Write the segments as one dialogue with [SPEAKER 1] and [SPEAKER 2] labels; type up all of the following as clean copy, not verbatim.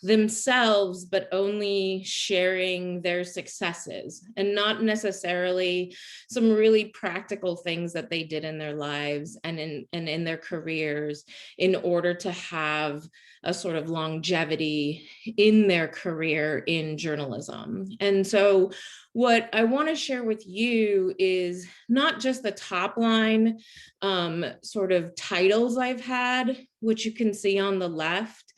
[SPEAKER 1] themselves, but only sharing their successes and not necessarily some really practical things that they did in their lives and in their careers in order to have a sort of longevity in their career in journalism. And so what I want to share with you is not just the top line sort of titles I've had, which you can see on the left,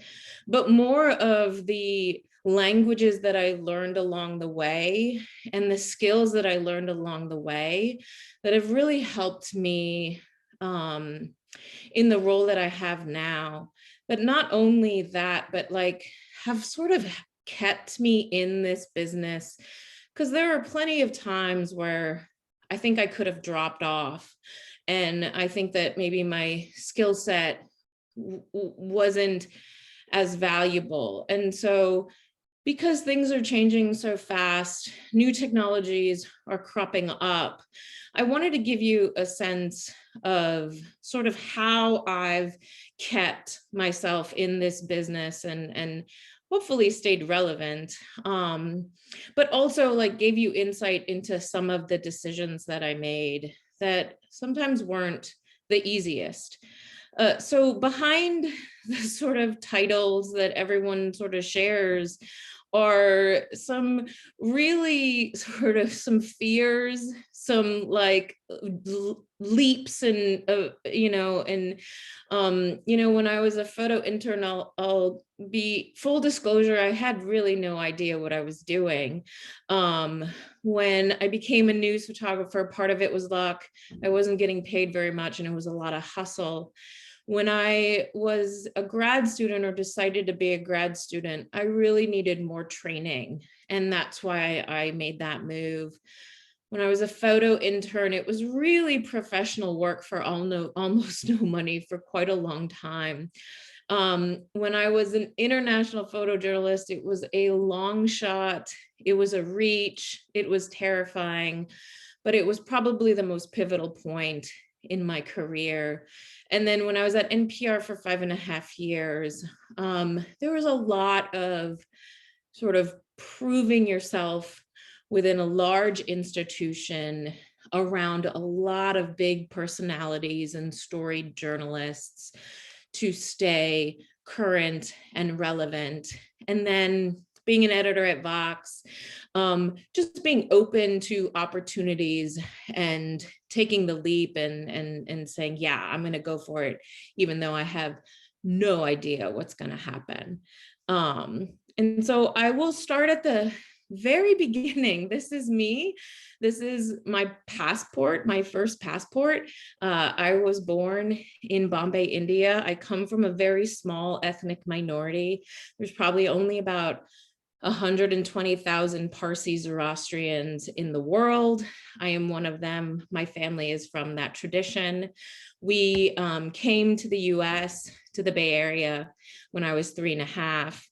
[SPEAKER 1] but more of the languages that I learned along the way and the skills that I learned along the way that have really helped me in the role that I have now. But not only that, but like have sort of kept me in this business, because there are plenty of times where I think I could have dropped off. And I think that maybe my skill set wasn't as valuable. And so because things are changing so fast, new technologies are cropping up, I wanted to give you a sense of sort of how I've kept myself in this business and hopefully stayed relevant, but also like gave you insight into some of the decisions that I made that sometimes weren't the easiest. So behind the sort of titles that everyone sort of shares are some really sort of some fears, some like leaps and, when I was a photo intern, I'll be full disclosure, I had really no idea what I was doing. When I became a news photographer, part of it was luck. I wasn't getting paid very much and it was a lot of hustle. When I was a grad student or decided to be a grad student, I really needed more training. And that's why I made that move. When I was a photo intern, it was really professional work for almost no money for quite a long time. When I was an international photojournalist, it was a long shot. It was a reach. It was terrifying, but it was probably the most pivotal point in my career. And then when I was at NPR for 5.5 years, there was a lot of sort of proving yourself within a large institution around a lot of big personalities and storied journalists to stay current and relevant. And then being an editor at Vox, just being open to opportunities and taking the leap and saying, yeah, I'm going to go for it, even though I have no idea what's going to happen. And so I will start at the very beginning. This is me. This is my passport, my first passport. I was born in Bombay, India. I come from a very small ethnic minority. There's probably only about 120,000 Parsi Zoroastrians in the world. I am one of them. My family is from that tradition. We came to the US, to the Bay Area, when I was 3.5.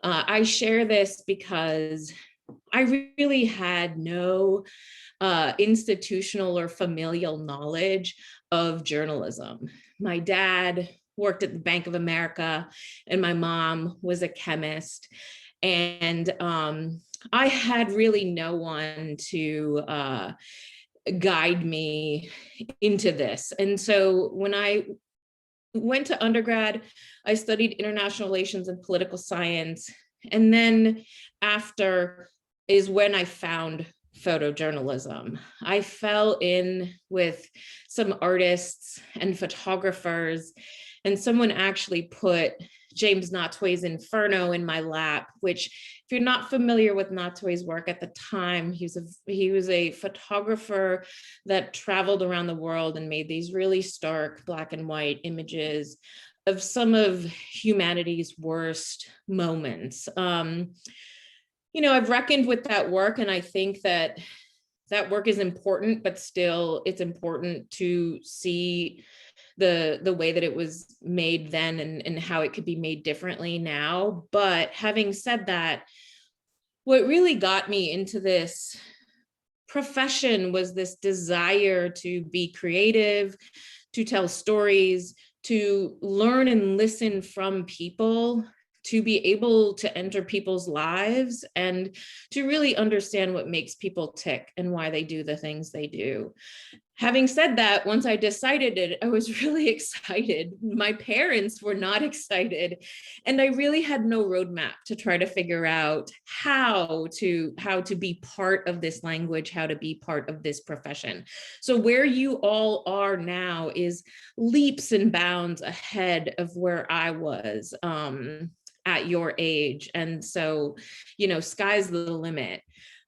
[SPEAKER 1] I share this because I really had no institutional or familial knowledge of journalism. My dad worked at the Bank of America and my mom was a chemist. And I had really no one to guide me into this. And so when I went to undergrad, I studied international relations and political science. And then after is when I found photojournalism. I fell in with some artists and photographers, and someone actually put James Natway's Inferno in my lap, which, if you're not familiar with Natway's work at the time, he was a photographer that traveled around the world and made these really stark black and white images of some of humanity's worst moments. I've reckoned with that work, and I think that work is important, but still it's important to see the way that it was made then and how it could be made differently now. But having said that, what really got me into this profession was this desire to be creative, to tell stories, to learn and listen from people, to be able to enter people's lives and to really understand what makes people tick and why they do the things they do. Having said that, once I decided it, I was really excited. My parents were not excited. And I really had no roadmap to try to figure out how to be part of this language, how to be part of this profession. So where you all are now is leaps and bounds ahead of where I was at your age. And so, sky's the limit.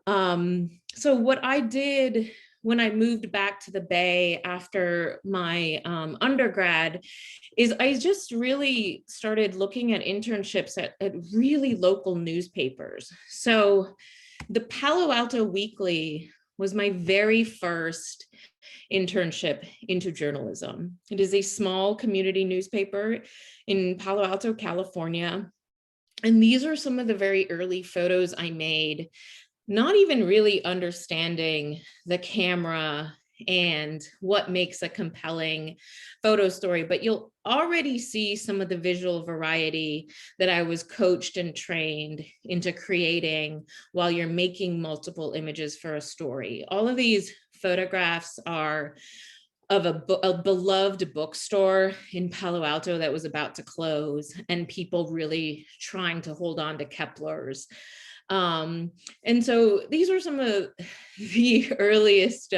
[SPEAKER 1] So what I did when I moved back to the Bay after my undergrad is I just really started looking at internships at really local newspapers. So the Palo Alto Weekly was my very first internship into journalism. It is a small community newspaper in Palo Alto, California. And these are some of the very early photos I made, not even really understanding the camera and what makes a compelling photo story, but you'll already see some of the visual variety that I was coached and trained into creating while you're making multiple images for a story. All of these photographs are of a beloved bookstore in Palo Alto that was about to close, and people really trying to hold on to Kepler's. And so these were some of the earliest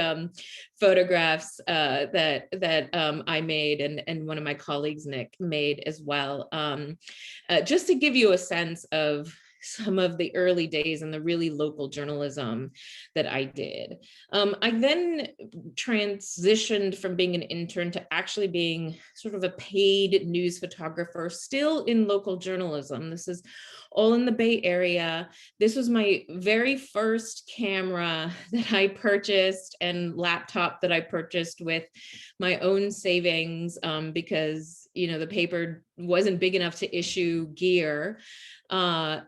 [SPEAKER 1] photographs that I made, and one of my colleagues, Nick, made as well, just to give you a sense of some of the early days and the really local journalism that I did. I then transitioned from being an intern to actually being sort of a paid news photographer, still in local journalism. This is all in the Bay Area. This was my very first camera that I purchased and laptop that I purchased with my own savings because, the paper wasn't big enough to issue gear. I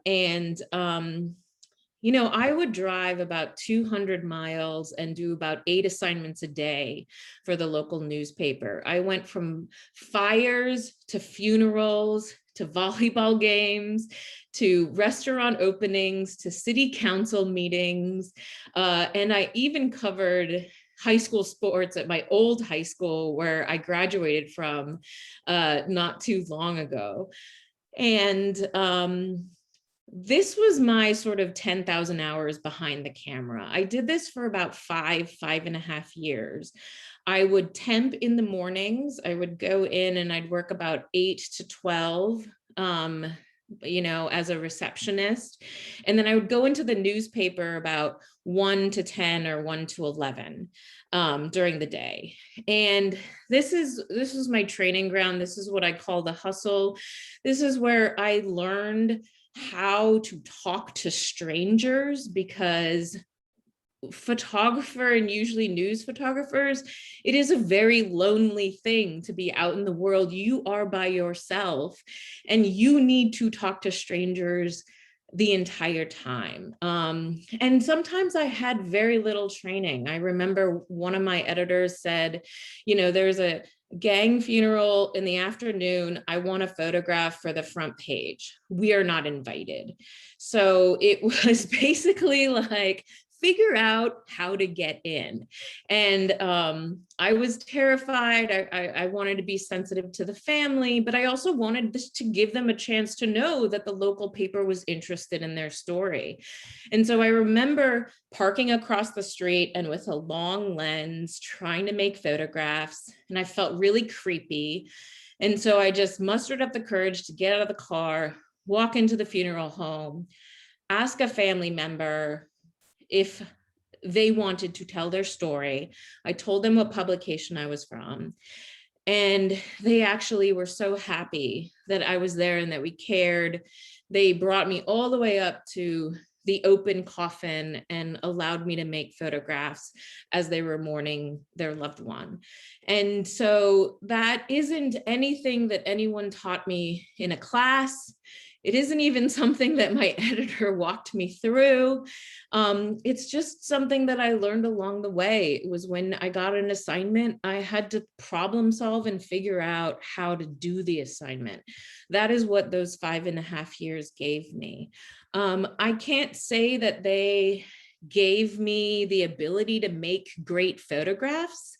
[SPEAKER 1] would drive about 200 miles and do about 8 assignments a day for the local newspaper. I went from fires to funerals to volleyball games to restaurant openings to city council meetings. And I even covered high school sports at my old high school where I graduated from not too long ago. And this was my sort of 10,000 hours behind the camera. I did this for about 5.5 years. I would temp in the mornings. I would go in and I'd work about 8 to 12, as a receptionist. And then I would go into the newspaper about 1 to 10 or 1 to 11 during the day. And this is my training ground. This is what I call the hustle. This is where I learned how to talk to strangers, because photographer and usually news photographers, it is a very lonely thing to be out in the world. You are by yourself and you need to talk to strangers the entire time. And sometimes I had very little training. I remember one of my editors said, there's a gang funeral in the afternoon. I want a photograph for the front page. We are not invited. So it was basically like, figure out how to get in. And I was terrified. I wanted to be sensitive to the family, but I also wanted this to give them a chance to know that the local paper was interested in their story. And so I remember parking across the street and with a long lens, trying to make photographs, and I felt really creepy. And so I just mustered up the courage to get out of the car, walk into the funeral home, ask a family member if they wanted to tell their story. I told them what publication I was from, and they actually were so happy that I was there and that we cared. They brought me all the way up to the open coffin and allowed me to make photographs as they were mourning their loved one. And so that isn't anything that anyone taught me in a class. It isn't even something that my editor walked me through. It's just something that I learned along the way. It was when I got an assignment, I had to problem solve and figure out how to do the assignment. That is what those 5.5 years gave me. I can't say that they gave me the ability to make great photographs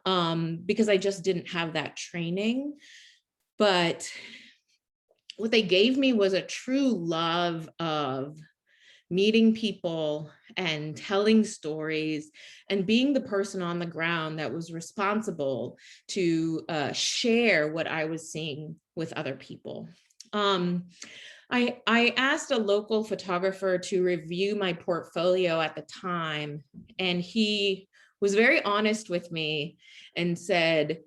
[SPEAKER 1] because I just didn't have that training. But what they gave me was a true love of meeting people and telling stories and being the person on the ground that was responsible to share what I was seeing with other people. I asked a local photographer to review my portfolio at the time, and he was very honest with me and said,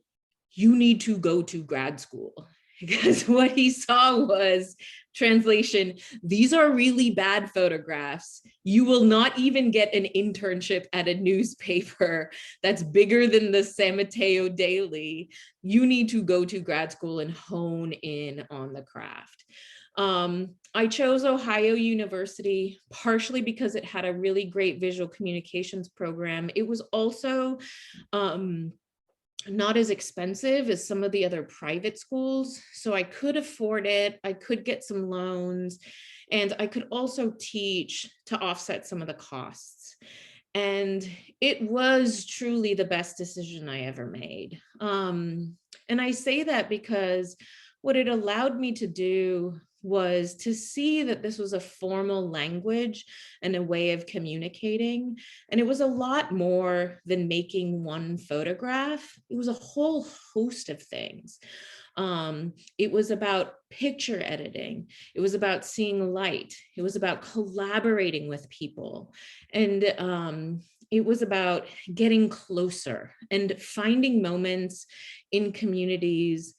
[SPEAKER 1] "You need to go to grad school." Because what he saw was, translation, these are really bad photographs. You will not even get an internship at a newspaper that's bigger than the San Mateo Daily. You need to go to grad school and hone in on the craft. I chose Ohio University partially because it had a really great visual communications program. It was also not as expensive as some of the other private schools. So I could afford it. I could get some loans, and I could also teach to offset some of the costs. And it was truly the best decision I ever made. And I say that because what it allowed me to do was to see that this was a formal language and a way of communicating. And it was a lot more than making one photograph. It was a whole host of things. It was about picture editing. It was about seeing light. It was about collaborating with people. And it was about getting closer and finding moments in communities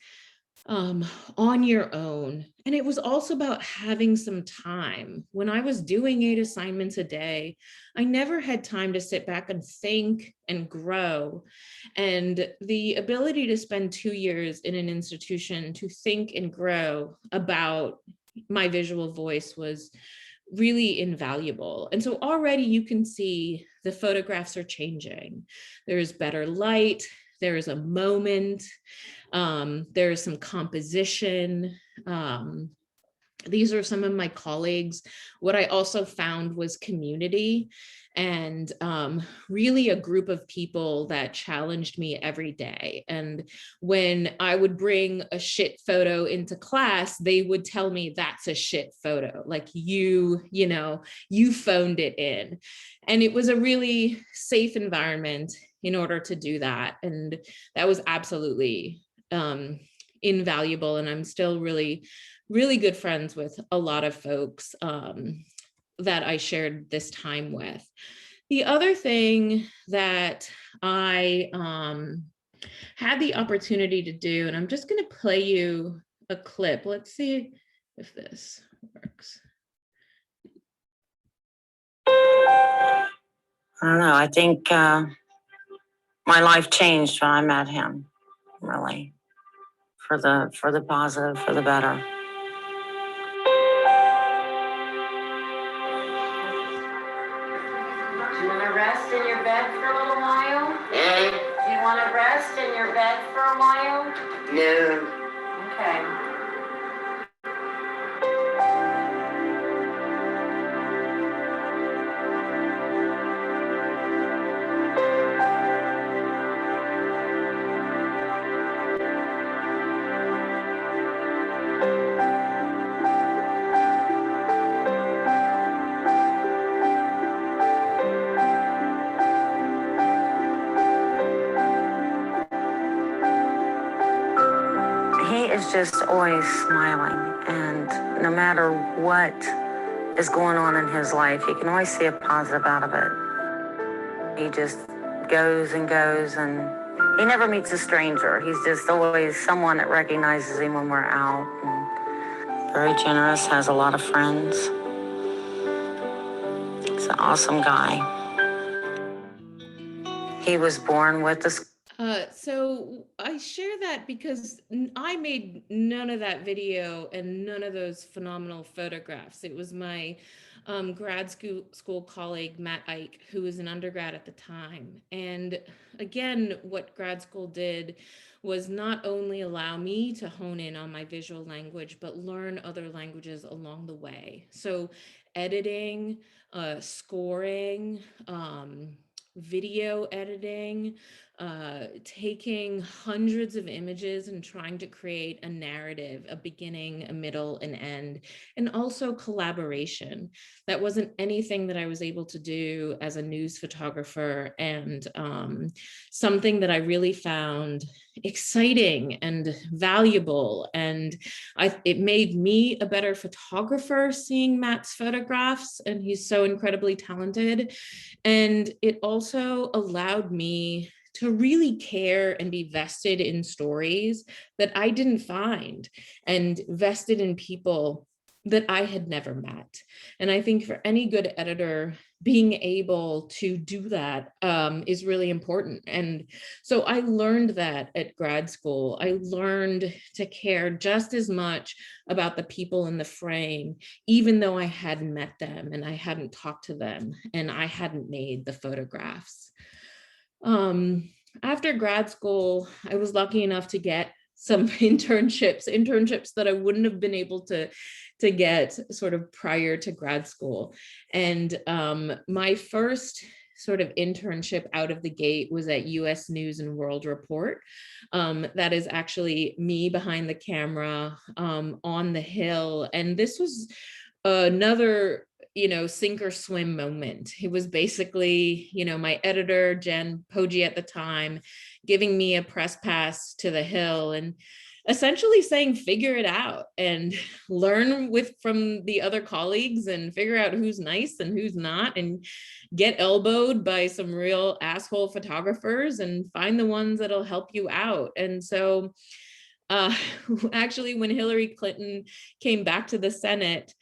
[SPEAKER 1] on your own. And it was also about having some time. When I was doing 8 assignments a day, I never had time to sit back and think and grow. And the ability to spend 2 years in an institution to think and grow about my visual voice was really invaluable. And so already you can see the photographs are changing. There's better light. There is a moment. There is some composition. These are some of my colleagues. What I also found was community and really a group of people that challenged me every day. And when I would bring a shit photo into class, they would tell me that's a shit photo. Like you phoned it in. And it was a really safe environment in order to do that. And that was absolutely invaluable. And I'm still really, really good friends with a lot of folks that I shared this time with. The other thing that I had the opportunity to do, and I'm just going to play you a clip. Let's see if this works.
[SPEAKER 2] I don't know. I think my life changed when I met him, really, for the positive, for the better.
[SPEAKER 3] Do you want to rest in your bed for a little while? Do you want to rest in your bed for a while?
[SPEAKER 2] No.
[SPEAKER 3] Okay.
[SPEAKER 2] Is just always smiling, and no matter what is going on in his life, you can always see a positive out of it. He just goes and goes, and he never meets a stranger. He's just always someone that recognizes him when we're out. And very generous, has a lot of friends. He's an awesome guy. He was born with a
[SPEAKER 1] So I share that because I made none of that video and none of those phenomenal photographs. It was my grad school colleague, Matt Ike, who was an undergrad at the time. And again, what grad school did was not only allow me to hone in on my visual language, but learn other languages along the way. So editing, scoring, video editing, taking hundreds of images and trying to create a narrative, a beginning, a middle, an end, and also collaboration. That wasn't anything that I was able to do as a news photographer, and something that I really found exciting and valuable. And it made me a better photographer seeing Matt's photographs, and he's so incredibly talented. And it also allowed me to really care and be vested in stories that I didn't find, and vested in people that I had never met. And I think for any good editor, being able to do that is really important. And so I learned that at grad school. I learned to care just as much about the people in the frame, even though I hadn't met them and I hadn't talked to them and I hadn't made the photographs. After grad school, I was lucky enough to get some internships that I wouldn't have been able to get sort of prior to grad school. And my first sort of internship out of the gate was at US News and World Report. That is actually me behind the camera on the Hill. And this was another sink or swim moment. It was basically, my editor, Jen Poggi at the time, giving me a press pass to the Hill and essentially saying, figure it out and learn from the other colleagues and figure out who's nice and who's not, and get elbowed by some real asshole photographers and find the ones that'll help you out. And so actually, when Hillary Clinton came back to the Senate,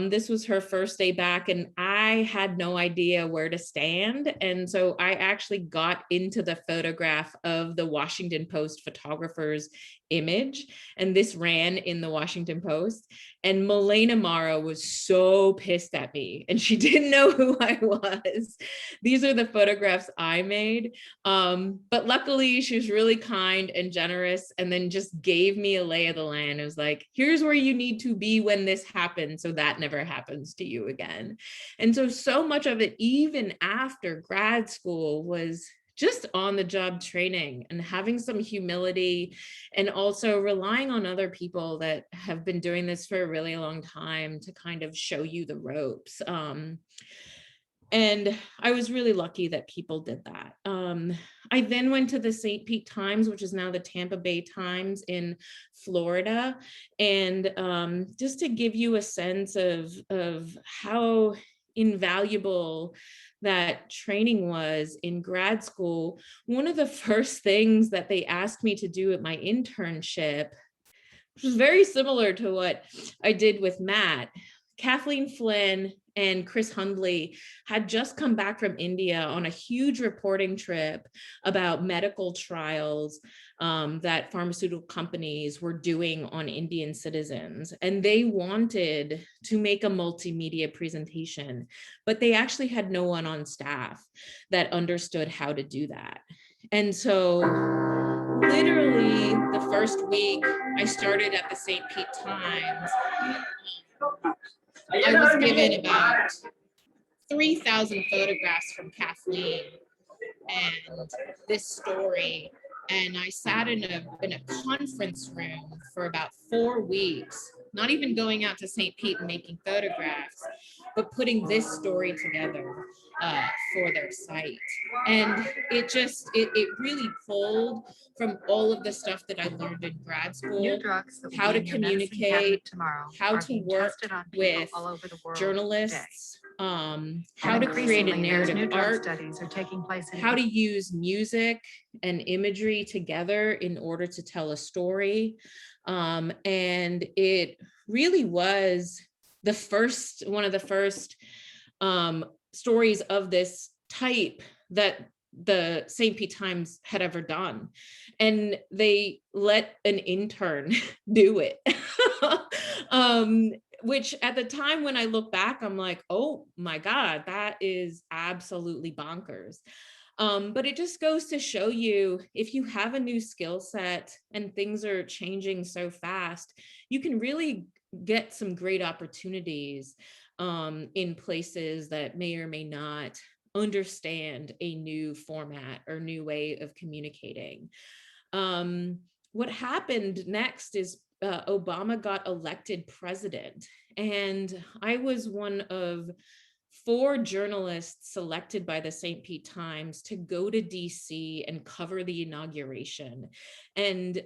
[SPEAKER 1] this was her first day back, and I had no idea where to stand. And so I actually got into the photograph of the Washington Post photographer's image, and this ran in the Washington Post. And Milena Mara was so pissed at me, and she didn't know who I was. These are the photographs I made. But luckily, she was really kind and generous, and then just gave me a lay of the land. It was like, here's where you need to be when this happens, so that never happens to you again. And so much of it, even after grad school, was just on the job training and having some humility, and also relying on other people that have been doing this for a really long time to kind of show you the ropes. And I was really lucky that people did that. I then went to the St. Pete Times, which is now the Tampa Bay Times in Florida. And just to give you a sense of how invaluable that training was in grad school, one of the first things that they asked me to do at my internship, which was very similar to what I did with Matt. Kathleen Flynn and Chris Hundley had just come back from India on a huge reporting trip about medical trials that pharmaceutical companies were doing on Indian citizens. And they wanted to make a multimedia presentation, but they actually had no one on staff that understood how to do that. And so literally the first week I started at the St. Pete Times, I was given about 3,000 photographs from Kathleen and this story. And I sat in a conference room for about 4 weeks, not even going out to St. Pete and making photographs, but putting this story together for their site. And it really pulled from all of the stuff that I learned in grad school, how to communicate, how to work with journalists, how to create a narrative arc, how to use music and imagery together in order to tell a story. And it really was one of the first stories of this type that the St. Pete Times had ever done. And they let an intern do it. Which at the time when I look back, I'm like, oh my God, that is absolutely bonkers. But it just goes to show you, if you have a new skill set and things are changing so fast, you can really get some great opportunities in places that may or may not understand a new format or new way of communicating. What happened next is Obama got elected president, and I was one of 4 journalists selected by the St. Pete Times to go to DC and cover the inauguration. And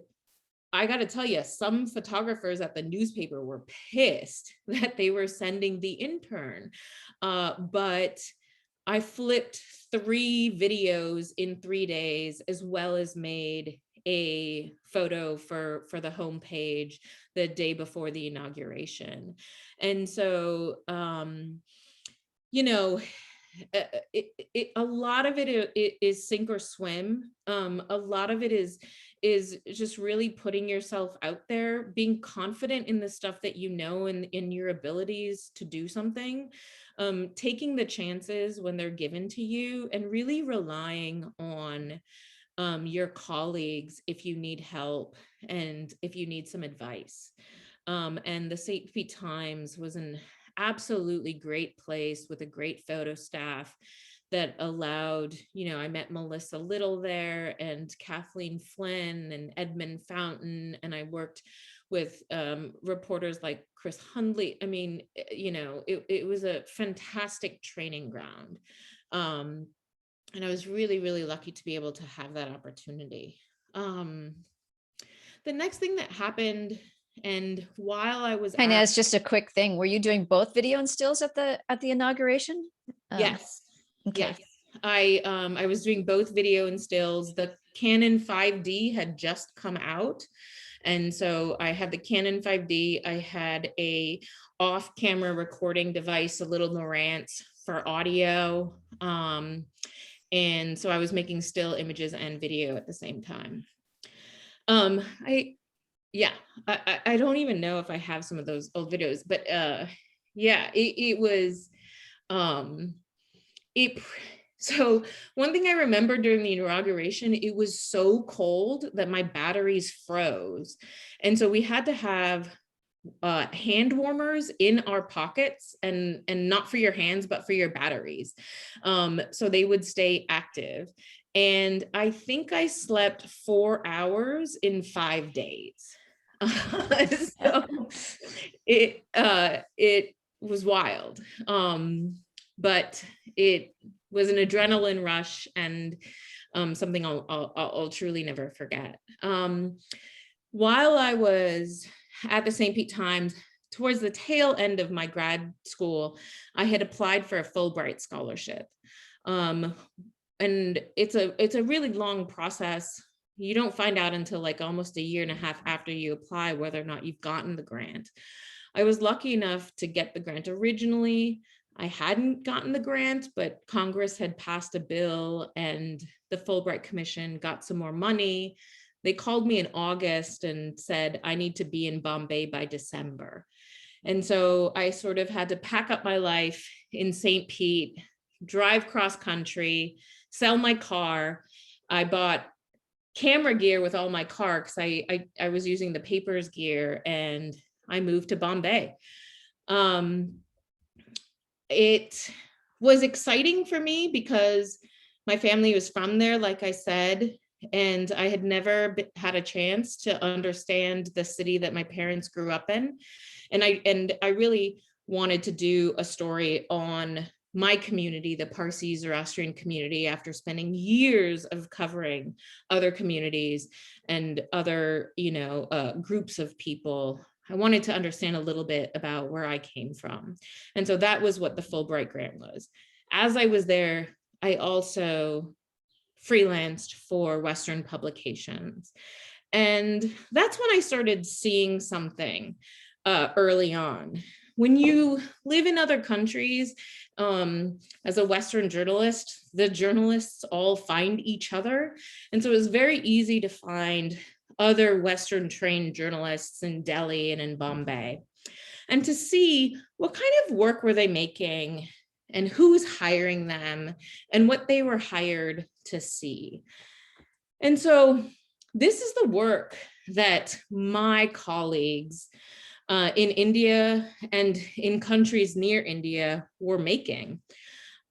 [SPEAKER 1] I got to tell you, some photographers at the newspaper were pissed that they were sending the intern. But I flipped 3 videos in 3 days, as well as made a photo for the homepage the day before the inauguration. And so, you know, a lot of it is sink or swim. A lot of it is just really putting yourself out there, being confident in the stuff that you know and in your abilities to do something, taking the chances when they're given to you, and really relying on your colleagues if you need help and if you need some advice. And the St. Pete Times was an absolutely great place with a great photo staff that allowed, I met Melissa Little there, and Kathleen Flynn and Edmund Fountain, and I worked with reporters like Chris Hundley. I mean, it was a fantastic training ground. And I was really, really lucky to be able to have that opportunity. The next thing that happened, and while I was
[SPEAKER 4] Kainaz, just a quick thing. Were you doing both video and stills at the inauguration?
[SPEAKER 1] Yes.
[SPEAKER 4] Okay.
[SPEAKER 1] Yes. I was doing both video and stills. The Canon 5D had just come out. And so I had the Canon 5D. I had a off-camera recording device, a little Marantz for audio. And so I was making still images and video at the same time. I don't even know if I have some of those old videos, but it was, so one thing I remember during the inauguration, it was so cold that my batteries froze. And so we had to have hand warmers in our pockets, and not for your hands, but for your batteries. So they would stay active. And I think I slept 4 hours in 5 days. So it was wild. But it was an adrenaline rush, and something I'll truly never forget. While I was at the St. Pete Times, towards the tail end of my grad school, I had applied for a Fulbright scholarship. And it's a really long process. You don't find out until like almost a year and a half after you apply whether or not you've gotten the grant. I was lucky enough to get the grant originally. I hadn't gotten the grant, but Congress had passed a bill and the Fulbright Commission got some more money. They called me in August and said, I need to be in Bombay by December. And so I sort of had to pack up my life in St. Pete, drive cross country, sell my car. I bought camera gear with all my car because I was using the papers gear, and I moved to Bombay. It was exciting for me because my family was from there, like I said, and I had never had a chance to understand the city that my parents grew up in. And I really wanted to do a story on my community, the Parsi Zoroastrian community, after spending years of covering other communities and other, groups of people. I wanted to understand a little bit about where I came from. And so that was what the Fulbright grant was. As I was there, I also freelanced for Western publications. And that's when I started seeing something early on. when you live in other countries, as a Western journalist, the journalists all find each other. And so it was very easy to find other Western trained journalists in Delhi and in Bombay, and to see what kind of work were they making and who was hiring them and what they were hired to see. And so this is the work that my colleagues in India and in countries near India were making.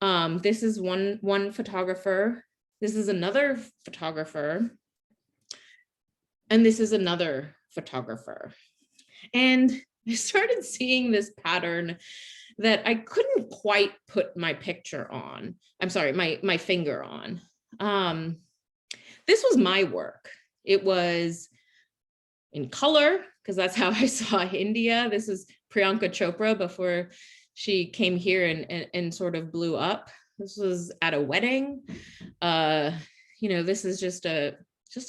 [SPEAKER 1] This is one photographer. This is another photographer. And this is another photographer. And I started seeing this pattern that I couldn't quite put my picture on. I'm sorry, my finger on. This was my work. It was in color, because that's how I saw India. This is Priyanka Chopra before she came here and sort of blew up. This was at a wedding. This is just a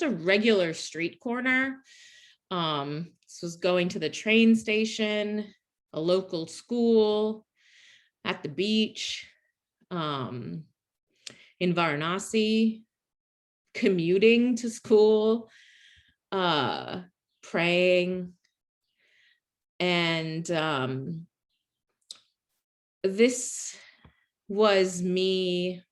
[SPEAKER 1] regular street corner. This was going to the train station, a local school, at the beach, in Varanasi, commuting to school, praying. And this was me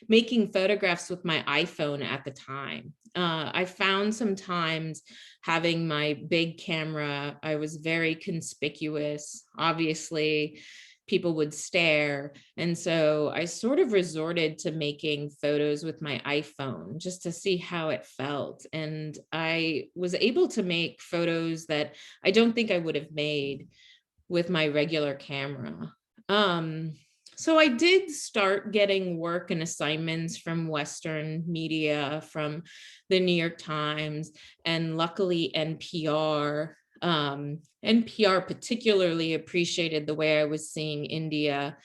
[SPEAKER 1] making photographs with my iPhone at the time. I found sometimes having my big camera, I was very conspicuous. Obviously, people would stare. And so I sort of resorted to making photos with my iPhone just to see how it felt. And I was able to make photos that I don't think I would have made with my regular camera. So I did start getting work and assignments from Western media, from the New York Times, and luckily NPR. NPR particularly appreciated the way I was seeing India.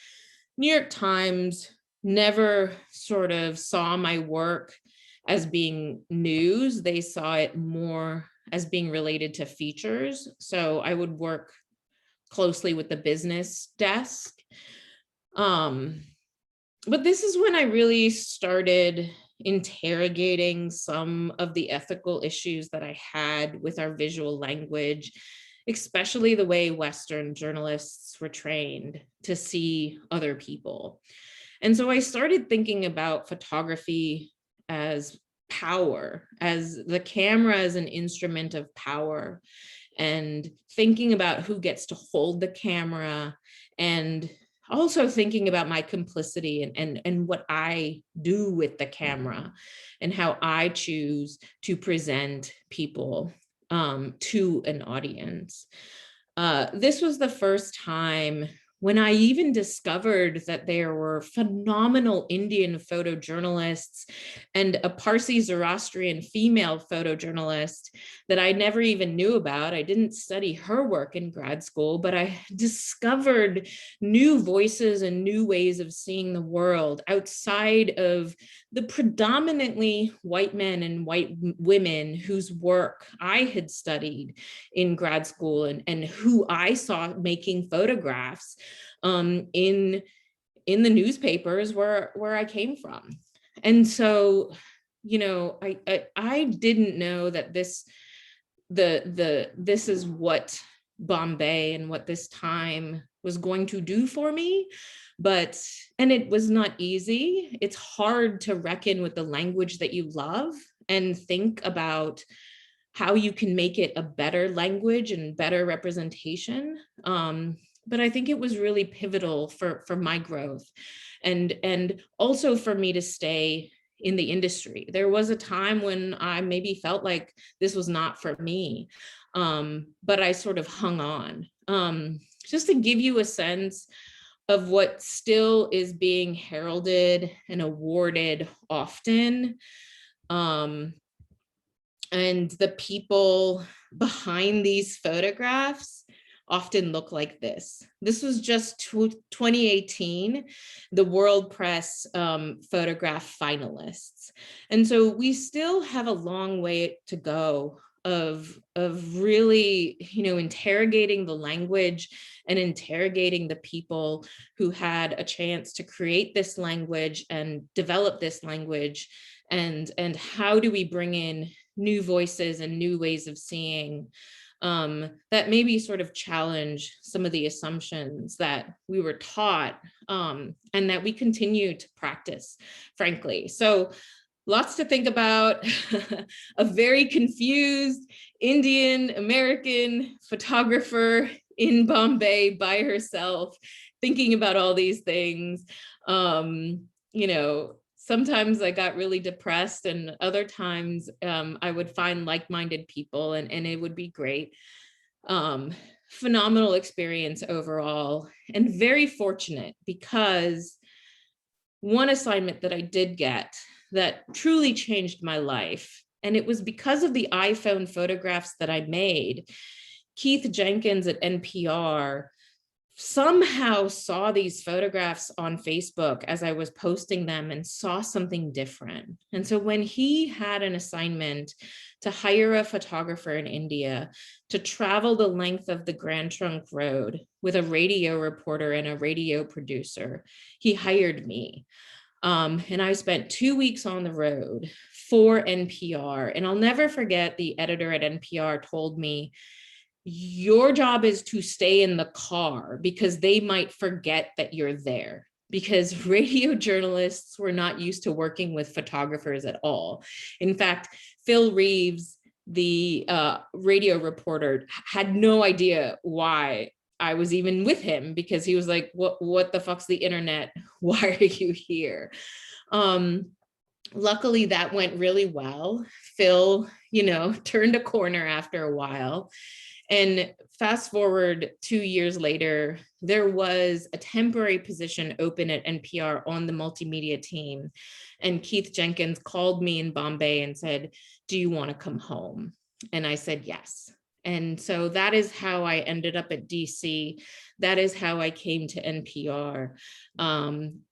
[SPEAKER 1] New York Times never sort of saw my work as being news. They saw it more as being related to features. So I would work closely with the business desk. But this is when I really started interrogating some of the ethical issues that I had with our visual language, especially the way Western journalists were trained to see other people. And so I started thinking about photography as power, as the camera as an instrument of power, and thinking about who gets to hold the camera, and also thinking about my complicity and what I do with the camera and how I choose to present people to an audience. This was the first time when I even discovered that there were phenomenal Indian photojournalists and a Parsi Zoroastrian female photojournalist that I never even knew about. I didn't study her work in grad school, but I discovered new voices and new ways of seeing the world outside of the predominantly white men and white women whose work I had studied in grad school and who I saw making photographs in the newspapers where I came from. And so, I didn't know that this is what Bombay and what this time was going to do for me. And it was not easy. It's hard to reckon with the language that you love and think about how you can make it a better language and better representation. But I think it was really pivotal for my growth and also for me to stay in the industry. There was a time when I maybe felt like this was not for me, but I sort of hung on. Just to give you a sense of what still is being heralded and awarded often. And the people behind these photographs often look like this. This was just 2018, the World Press photograph finalists. And so we still have a long way to go of really, interrogating the language and interrogating the people who had a chance to create this language and develop this language, and how do we bring in new voices and new ways of seeing that maybe sort of challenge some of the assumptions that we were taught, and that we continue to practice, frankly. So lots to think about. A very confused Indian American photographer in Bombay by herself, thinking about all these things. Sometimes I got really depressed, and other times I would find like-minded people, and it would be great. Phenomenal experience overall, and very fortunate, because one assignment that I did get that truly changed my life, and it was because of the iPhone photographs that I made. Keith Jenkins at NPR somehow saw these photographs on Facebook as I was posting them and saw something different. And so when he had an assignment to hire a photographer in India to travel the length of the Grand Trunk Road with a radio reporter and a radio producer, he hired me. And I spent 2 weeks on the road for NPR. And I'll never forget, the editor at NPR told me, your job is to stay in the car because they might forget that you're there, because radio journalists were not used to working with photographers at all. In fact, Phil Reeves, the radio reporter, had no idea why I was even with him, because he was like, what the fuck's the internet? Why are you here? Luckily, that went really well. Phil, turned a corner after a while. And fast forward 2 years later, there was a temporary position open at NPR on the multimedia team. And Keith Jenkins called me in Bombay and said, do you want to come home? And I said, yes. And so that is how I ended up at DC. That is how I came to NPR.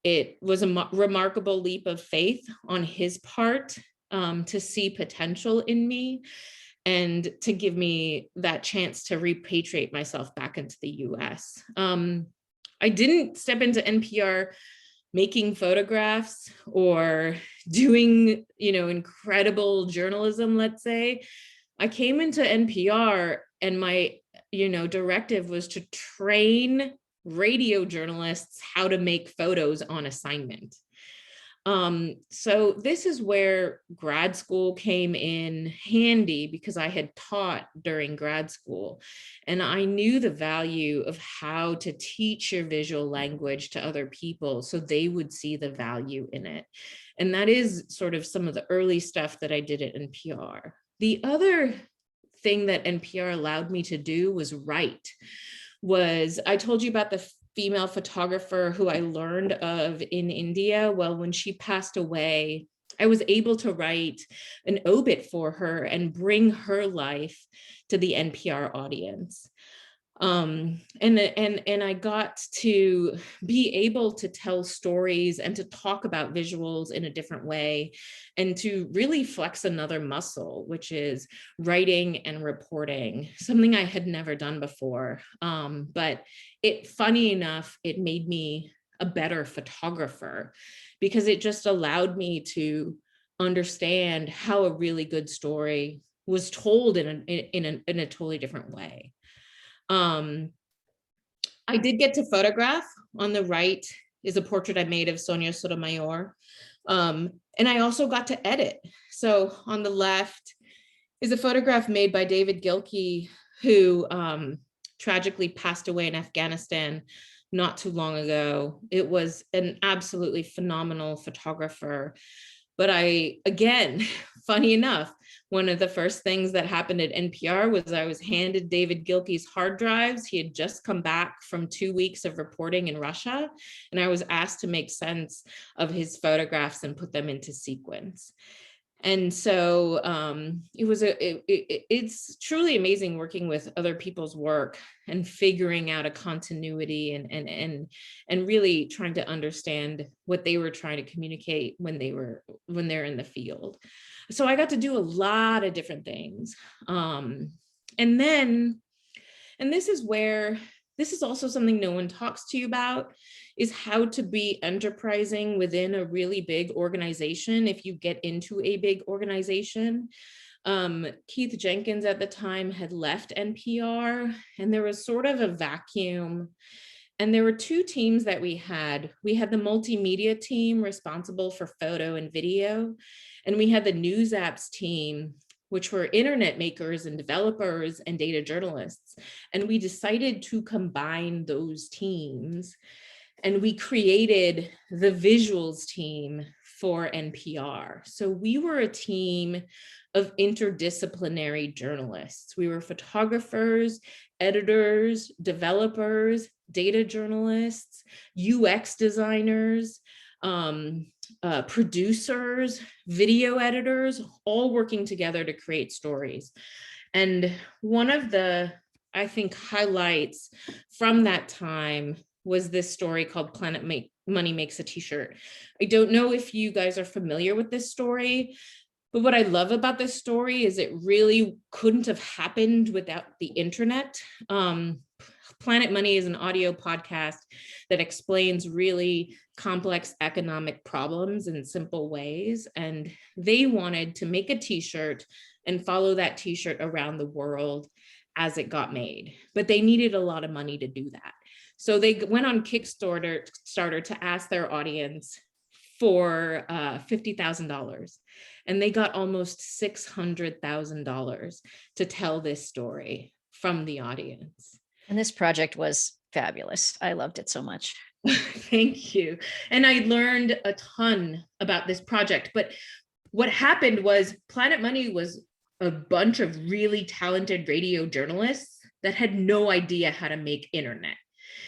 [SPEAKER 1] It was a remarkable leap of faith on his part, to see potential in me and to give me that chance to repatriate myself back into the US. I didn't step into NPR making photographs or doing, incredible journalism, let's say. I came into NPR and my, directive was to train radio journalists how to make photos on assignment. So this is where grad school came in handy, because I had taught during grad school and I knew the value of how to teach your visual language to other people so they would see the value in it. And that is sort of some of the early stuff that I did at NPR. The other thing that NPR allowed me to do was write. I told you about the female photographer who I learned of in India. Well, when she passed away, I was able to write an obit for her and bring her life to the NPR audience. And I got to be able to tell stories and to talk about visuals in a different way, and to really flex another muscle, which is writing and reporting, something I had never done before. But funny enough, it made me a better photographer, because it just allowed me to understand how a really good story was told in a totally different way. I did get to photograph. On the right is a portrait I made of Sonia Sotomayor. And I also got to edit. So on the left is a photograph made by David Gilkey, who tragically passed away in Afghanistan not too long ago. It was an absolutely phenomenal photographer. But again, funny enough, one of the first things that happened at NPR was I was handed David Gilkey's hard drives. He had just come back from 2 weeks of reporting in Russia, and I was asked to make sense of his photographs and put them into sequence. And so it's truly amazing working with other people's work and figuring out a continuity and really trying to understand what they were trying to communicate when they're in the field. So I got to do a lot of different things. And this is also something no one talks to you about, is how to be enterprising within a really big organization if you get into a big organization. Keith Jenkins at the time had left NPR, and there was sort of a vacuum. And there were two teams that we had. We had the multimedia team responsible for photo and video, and we had the news apps team, which were internet makers and developers and data journalists. And we decided to combine those teams, and we created the visuals team for NPR. So we were a team of interdisciplinary journalists. We were photographers, editors, developers, data journalists, UX designers, producers, video editors, all working together to create stories. And one of the, I think, highlights from that time was this story called Money Makes a T-shirt. I don't know if you guys are familiar with this story, but what I love about this story is it really couldn't have happened without the internet. Planet Money is an audio podcast that explains really complex economic problems in simple ways. And they wanted to make a t-shirt and follow that t-shirt around the world as it got made. But they needed a lot of money to do that. So they went on Kickstarter to ask their audience for $50,000. And they got almost $600,000 to tell this story from the audience.
[SPEAKER 4] And this project was fabulous. I loved it so much.
[SPEAKER 1] Thank you. And I learned a ton about this project. But what happened was Planet Money was a bunch of really talented radio journalists that had no idea how to make internet.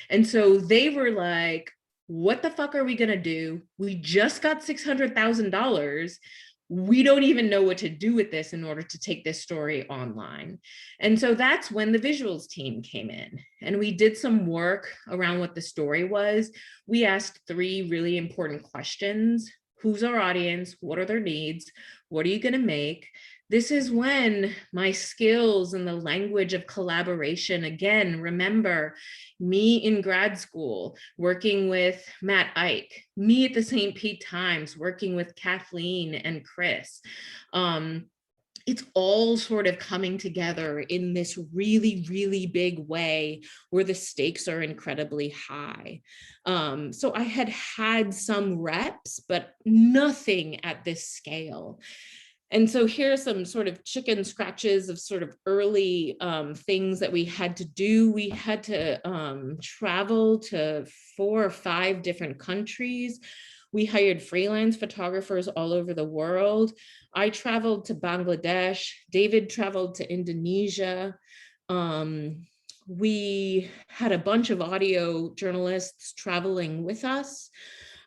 [SPEAKER 1] And so they were like, what the fuck are we going to do? We just got $600,000. We don't even know what to do with this in order to take this story online. And so that's when the visuals team came in, and we did some work around what the story was. We asked 3 really important questions. Who's our audience? What are their needs? What are you going to make? This is when my skills in the language of collaboration, again, remember me in grad school, working with Matt Ike, me at the St. Pete Times, working with Kathleen and Chris. It's all sort of coming together in this really, really big way where the stakes are incredibly high. So I had some reps, but nothing at this scale. And so here are some sort of chicken scratches of sort of early things that we had to do. We had to travel to 4 or 5 different countries. We hired freelance photographers all over the world. I traveled to Bangladesh. David traveled to Indonesia. We had a bunch of audio journalists traveling with us.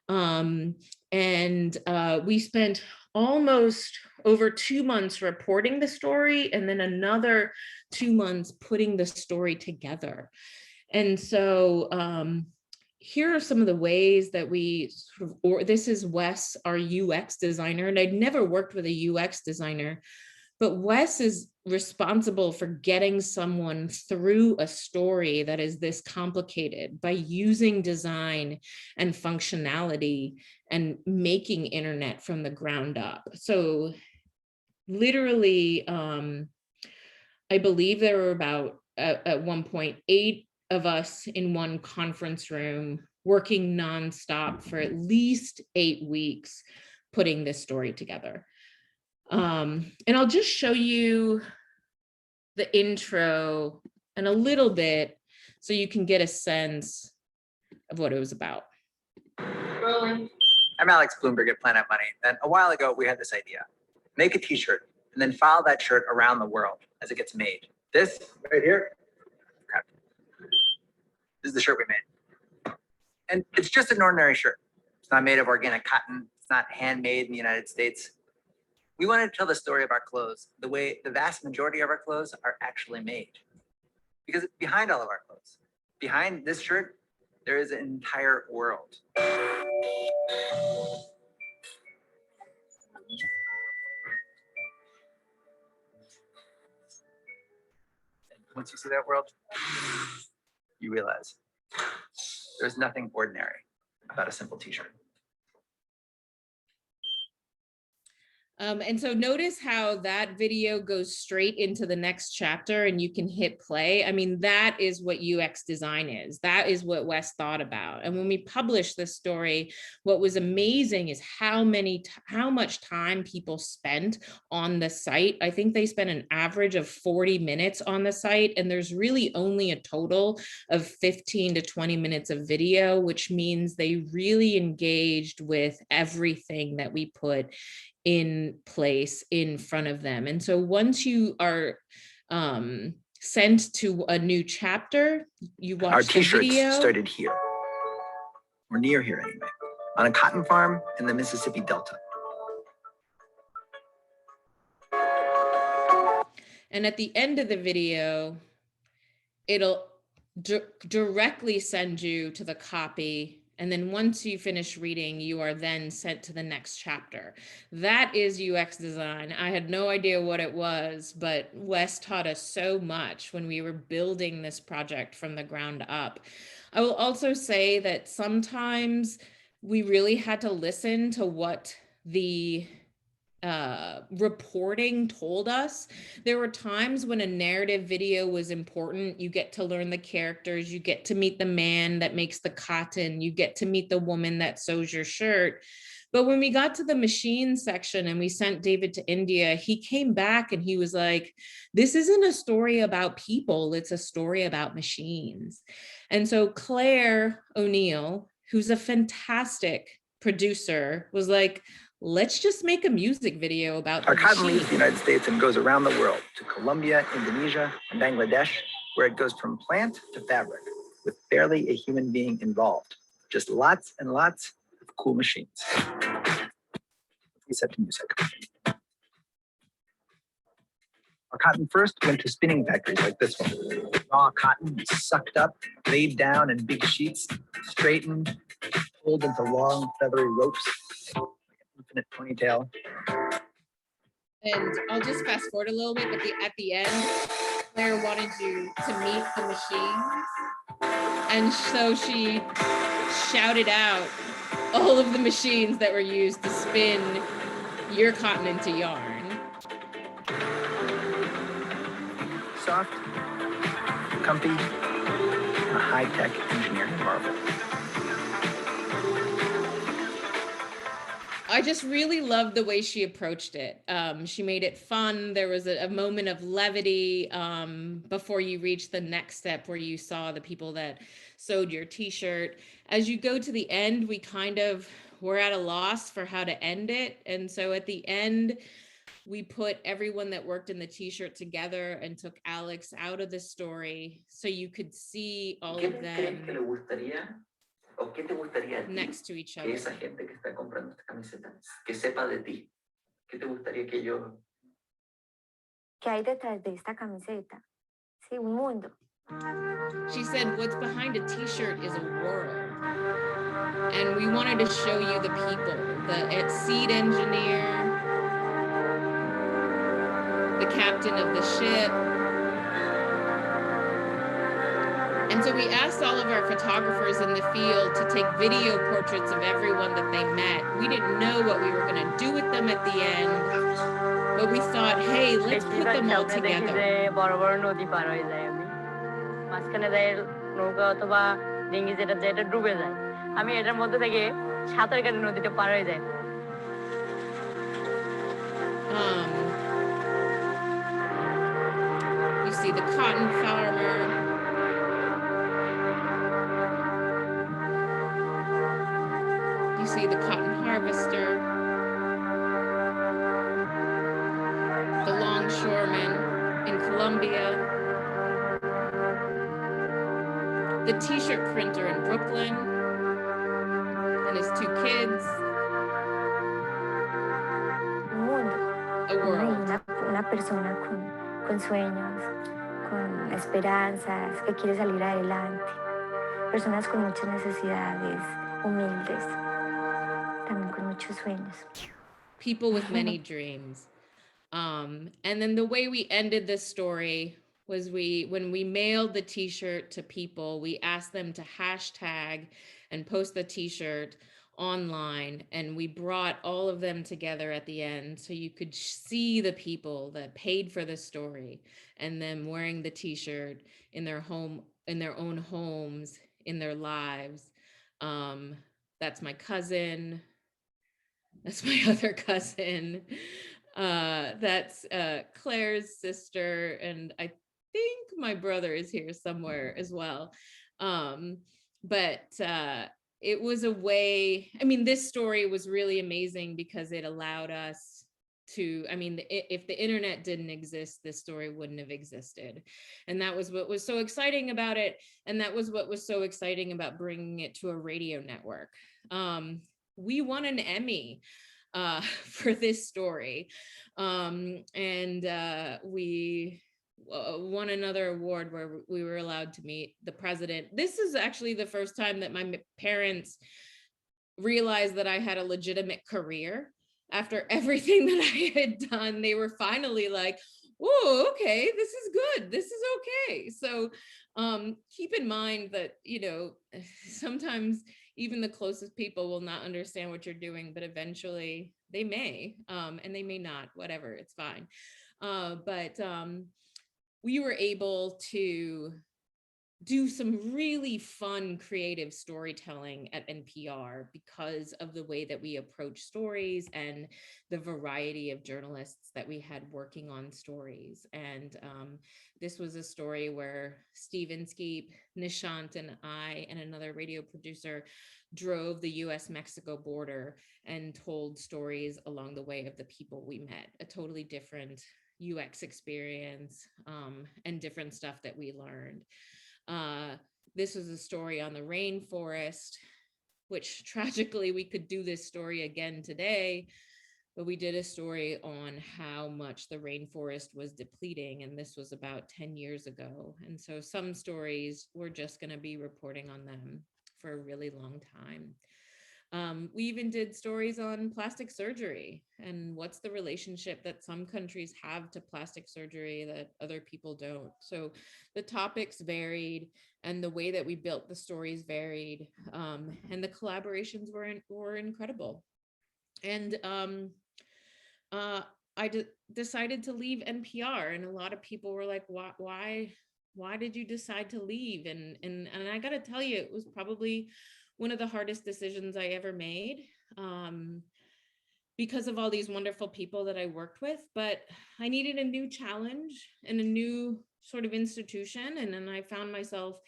[SPEAKER 1] And we spent almost over 2 months reporting the story, and then another 2 months putting the story together. And so here are some of the ways that we sort of, or this is Wes, our UX designer, and I'd never worked with a UX designer, but Wes is responsible for getting someone through a story that is this complicated by using design and functionality and making internet from the ground up. So literally, I believe there were about, at one point, 8 of us in one conference room working nonstop for at least 8 weeks, putting this story together. And I'll just show you the intro and a little bit so you can get a sense of what it was about.
[SPEAKER 3] Rolling.
[SPEAKER 5] I'm Alex Bloomberg at Planet Money. And a while ago, we had this idea. Make a t-shirt and then file that shirt around the world as it gets made. This right here, crap. This is the shirt we made. And it's just an ordinary shirt. It's not made of organic cotton. It's not handmade in the United States. We wanted to tell the story of our clothes the way the vast majority of our clothes are actually made. Because behind all of our clothes, behind this shirt, there is an entire world. And once you see that world, you realize there's nothing ordinary about a simple t-shirt.
[SPEAKER 1] And so notice how that video goes straight into the next chapter and you can hit play. I mean, that is what UX design is. That is what Wes thought about. And when we published this story, what was amazing is how much time people spent on the site. I think they spent an average of 40 minutes on the site, and there's really only a total of 15 to 20 minutes of video, which means they really engaged with everything that we put in place in front of them. And so once you are sent to a new chapter, you watch
[SPEAKER 5] Our
[SPEAKER 1] the
[SPEAKER 5] t-shirts
[SPEAKER 1] video.
[SPEAKER 5] started here, or near here anyway, on a cotton farm in the Mississippi Delta.
[SPEAKER 1] And at the end of the video, it'll directly send you to the copy. And then once you finish reading, you are then sent to the next chapter. That is UX design. I had no idea what it was, but Wes taught us so much when we were building this project from the ground up. I will also say that sometimes we really had to listen to what the reporting told us. There were times when a narrative video was important. You get to learn the characters, you get to meet the man that makes the cotton, you get to meet the woman that sews your shirt. But when we got to the machine section and we sent David to India, he came back and he was like, this isn't a story about people, it's a story about machines. And so Claire O'Neill, who's a fantastic producer, was like, let's just make a music video about
[SPEAKER 5] Our cotton
[SPEAKER 1] machines.
[SPEAKER 5] leaves the United States and goes around the world to Colombia, Indonesia, and Bangladesh, where it goes from plant to fabric with barely a human being involved. Just lots and lots of cool machines. Reset to music. Our cotton first went to spinning factories like this one. Raw cotton was sucked up, laid down in big sheets, straightened, pulled into long feathery ropes. Infinite ponytail.
[SPEAKER 1] And I'll just fast forward a little bit, but at the end, Claire wanted you to meet the machines. And so she shouted out all of the machines that were used to spin your cotton into yarn.
[SPEAKER 5] Soft, comfy, a high-tech engineering marvel.
[SPEAKER 1] I just really loved the way she approached it. She made it fun. There was a moment of levity before you reached the next step where you saw the people that sewed your t-shirt. As you go to the end, we kind of were at a loss for how to end it. And so at the end, we put everyone that worked in the t-shirt together and took Alex out of the story so you could see all of them
[SPEAKER 6] ¿O qué te gustaría a ti
[SPEAKER 1] next to each
[SPEAKER 6] que
[SPEAKER 1] other.
[SPEAKER 6] esa gente que está comprando esta camiseta que sepa de ti? ¿Qué te gustaría que ellos...
[SPEAKER 2] ¿Qué hay detrás de esta camiseta? Sí, un mundo.
[SPEAKER 1] She said, what's behind a t-shirt is a world. And we wanted to show you the people, the seed engineer, the captain of the ship. And so we asked all of our photographers in the field to take video portraits of everyone that they met. We didn't know what we were going to do with them at the end, but we thought, hey, let's put them all together. You see the cotton farmer. You see the cotton harvester, the longshoreman in Colombia, the t-shirt printer in Brooklyn, and his two kids.
[SPEAKER 2] Un mundo.
[SPEAKER 7] persona con sueños, con esperanzas, que quiere salir adelante. Personas con muchas necesidades, humildes, también con muchos sueños.
[SPEAKER 1] People with many dreams. And then the way we ended this story was when we mailed the t-shirt to people, we asked them to hashtag and post the t-shirt online, and we brought all of them together at the end so you could see the people that paid for the story and them wearing the t-shirt in their home, in their own homes, in their lives. That's my cousin. That's my other cousin. That's Claire's sister, and I think my brother is here somewhere as well. But it was a way, I mean, this story was really amazing because it allowed us to, I mean, if the internet didn't exist, this story wouldn't have existed. And that was what was so exciting about it. And that was what was so exciting about bringing it to a radio network. We won an Emmy for this story. We won another award where we were allowed to meet the president. This is actually the first time that my parents realized that I had a legitimate career. After everything that I had done, they were finally like, oh, okay, this is good. This is okay. So keep in mind that, you know, sometimes even the closest people will not understand what you're doing, but eventually they may, and they may not, whatever, it's fine. But we were able to do some really fun, creative storytelling at NPR because of the way that we approach stories and the variety of journalists that we had working on stories. And this was a story where Steven Skeep, Nishant, and I, and another radio producer drove the US-Mexico border and told stories along the way of the people we met, a totally different UX experience and different stuff that we learned. This was a story on the rainforest, which tragically we could do this story again today, but we did a story on how much the rainforest was depleting, and this was about 10 years ago. And so some stories, we're just going to be reporting on them for a really long time. We even did stories on plastic surgery and what's the relationship that some countries have to plastic surgery that other people don't. So the topics varied and the way that we built the stories varied, and the collaborations were incredible. And I decided to leave NPR, and a lot of people were like, why did you decide to leave? And I got to tell you, it was probably one of the hardest decisions I ever made, because of all these wonderful people that I worked with, but I needed a new challenge and a new sort of institution. And then I found myself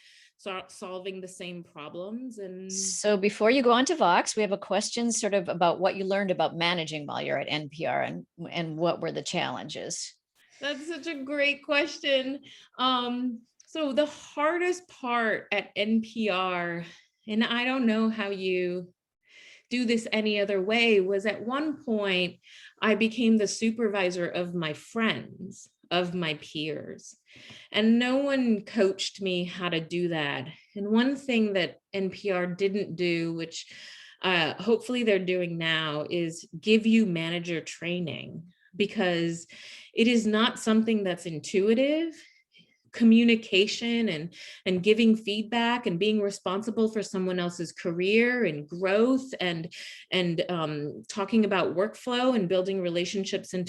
[SPEAKER 1] solving the same problems. And
[SPEAKER 4] so before you go on to Vox, we have a question sort of about what you learned about managing while you're at NPR, and what were the challenges?
[SPEAKER 1] That's such a great question. So the hardest part at NPR, and I don't know how you do this any other way, was at one point I became the supervisor of my friends, of my peers, and no one coached me how to do that. And one thing that NPR didn't do, which hopefully they're doing now, is give you manager training, because it is not something that's intuitive. Communication and giving feedback and being responsible for someone else's career and growth and talking about workflow and building relationships in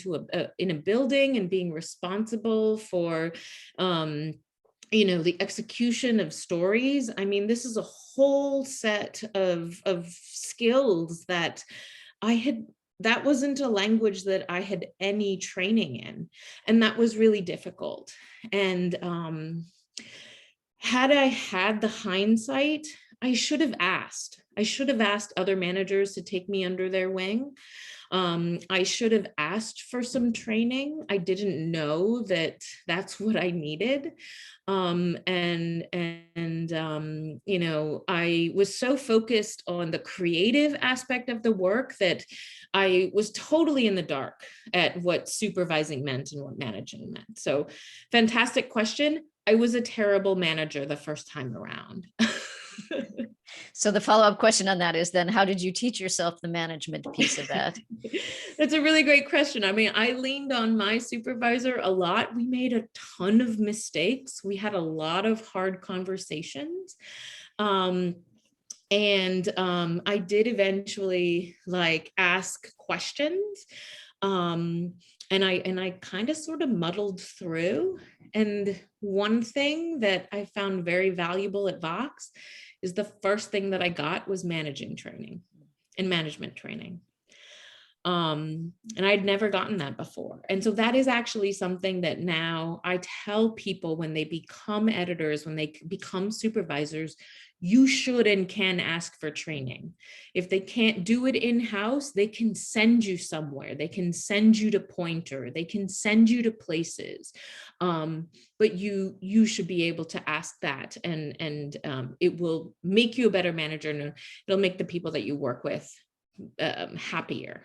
[SPEAKER 1] a building and being responsible for you know, the execution of stories. I mean, this is a whole set of skills that that wasn't a language that I had any training in. And that was really difficult. And had I had the hindsight I should have asked. I should have asked other managers to take me under their wing. I should have asked for some training. I didn't know that that's what I needed. You know, I was so focused on the creative aspect of the work that I was totally in the dark at what supervising meant and what managing meant. So fantastic question. I was a terrible manager the first time around.
[SPEAKER 4] So the follow-up question on that is then, how did you teach yourself the management piece of that?
[SPEAKER 1] That's a really great question. I mean, I leaned on my supervisor a lot. We made a ton of mistakes. We had a lot of hard conversations. I did eventually like ask questions. And I kind of sort of muddled through. And one thing that I found very valuable at Vox is the first thing that I got was management training. And I'd never gotten that before. And so that is actually something that now I tell people when they become editors, when they become supervisors, you should and can ask for training. If they can't do it in-house, they can send you somewhere. They can send you to Pointer. They can send you to places. But you should be able to ask that, and it will make you a better manager, and it'll make the people that you work with happier.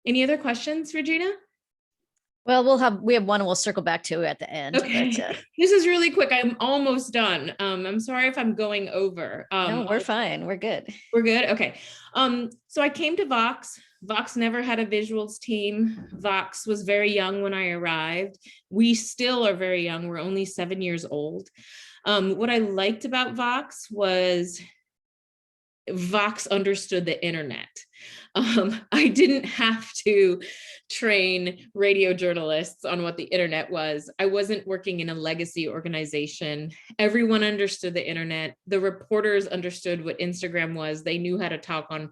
[SPEAKER 1] Any other questions, Regina?
[SPEAKER 4] Well, we have one we'll circle back to at the end.
[SPEAKER 1] Okay.
[SPEAKER 4] But,
[SPEAKER 1] this is really quick. I'm almost done. I'm sorry if I'm going over.
[SPEAKER 4] no, we're fine. We're good.
[SPEAKER 1] We're good. Okay. So I came to Vox. Vox never had a visuals team. Vox was very young when I arrived. We still are very young. We're only 7 years old. What I liked about Vox was Vox understood the internet. I didn't have to train radio journalists on what the internet was. I wasn't working in a legacy organization. Everyone understood the internet. The reporters understood what Instagram was. They knew how to talk on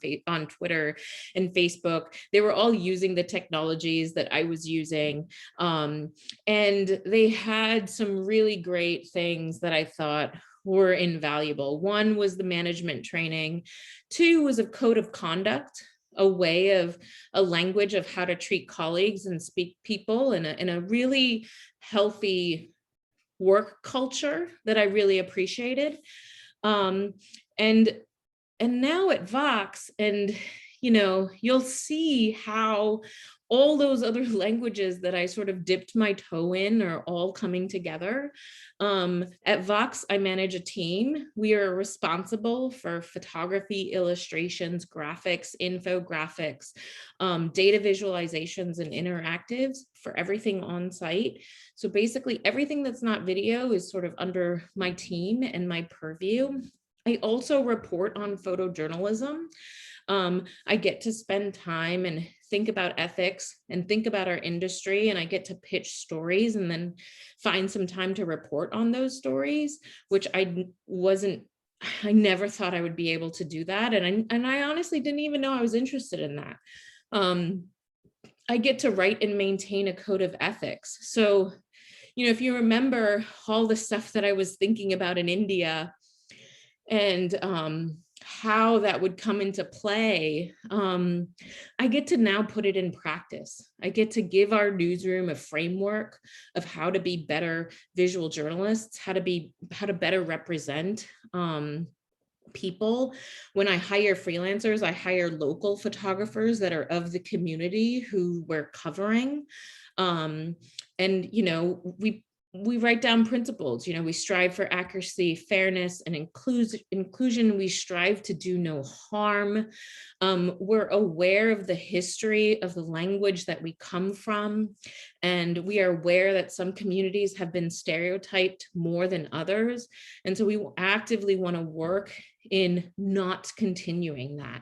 [SPEAKER 1] Twitter and Facebook. They were all using the technologies that I was using. And they had some really great things that I thought were invaluable. One was the management training. Two was a code of conduct, a language of how to treat colleagues and speak people in a really healthy work culture that I really appreciated. And now at Vox, and you know, you'll see how all those other languages that I sort of dipped my toe in are all coming together. At Vox, I manage a team. We are responsible for photography, illustrations, graphics, infographics, data visualizations, and interactives for everything on site. So basically everything that's not video is sort of under my team and my purview. I also report on photojournalism. I get to spend time and think about ethics and think about our industry, and I get to pitch stories and then find some time to report on those stories, which I never thought I would be able to do that. And I honestly didn't even know I was interested in that. I get to write and maintain a code of ethics. So, you know, if you remember all the stuff that I was thinking about in India and how that would come into play, I get to now put it in practice. I get to give our newsroom a framework of how to be better visual journalists, how to better represent people. When I hire freelancers, I hire local photographers that are of the community who we're covering. And, you know, we write down principles. You know, we strive for accuracy, fairness, and inclusion. We strive to do no harm. We're aware of the history of the language that we come from, and we are aware that some communities have been stereotyped more than others. And so we actively want to work in not continuing that.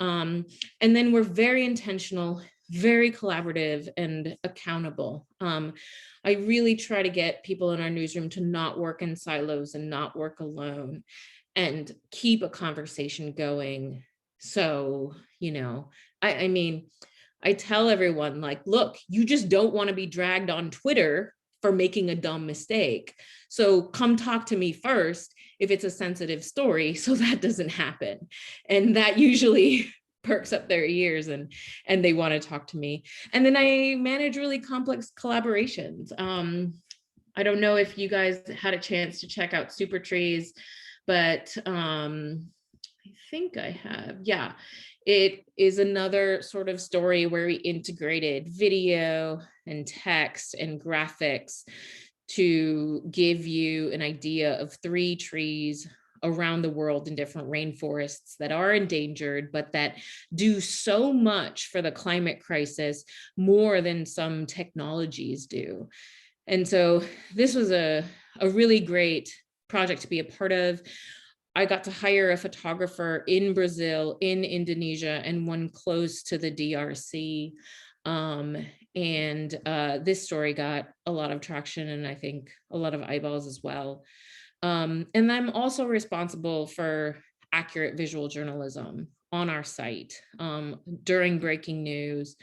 [SPEAKER 1] And then we're very intentional, very collaborative, and accountable. I really try to get people in our newsroom to not work in silos and not work alone and keep a conversation going. So, you know, I mean, I tell everyone, like, look, you just don't want to be dragged on Twitter for making a dumb mistake. So come talk to me first. if it's a sensitive story, so that doesn't happen. And that usually perks up their ears and they want to talk to me. And then I manage really complex collaborations. I don't know if you guys had a chance to check out Super Trees, but I think I have. Yeah, it is another sort of story where we integrated video and text and graphics to give you an idea of 3 trees around the world in different rainforests that are endangered, but that do so much for the climate crisis, more than some technologies do. And so this was a really great project to be a part of. I got to hire a photographer in Brazil, in Indonesia, and one close to the DRC. This story got a lot of traction, and I think a lot of eyeballs as well. And I'm also responsible for accurate visual journalism on our site during breaking news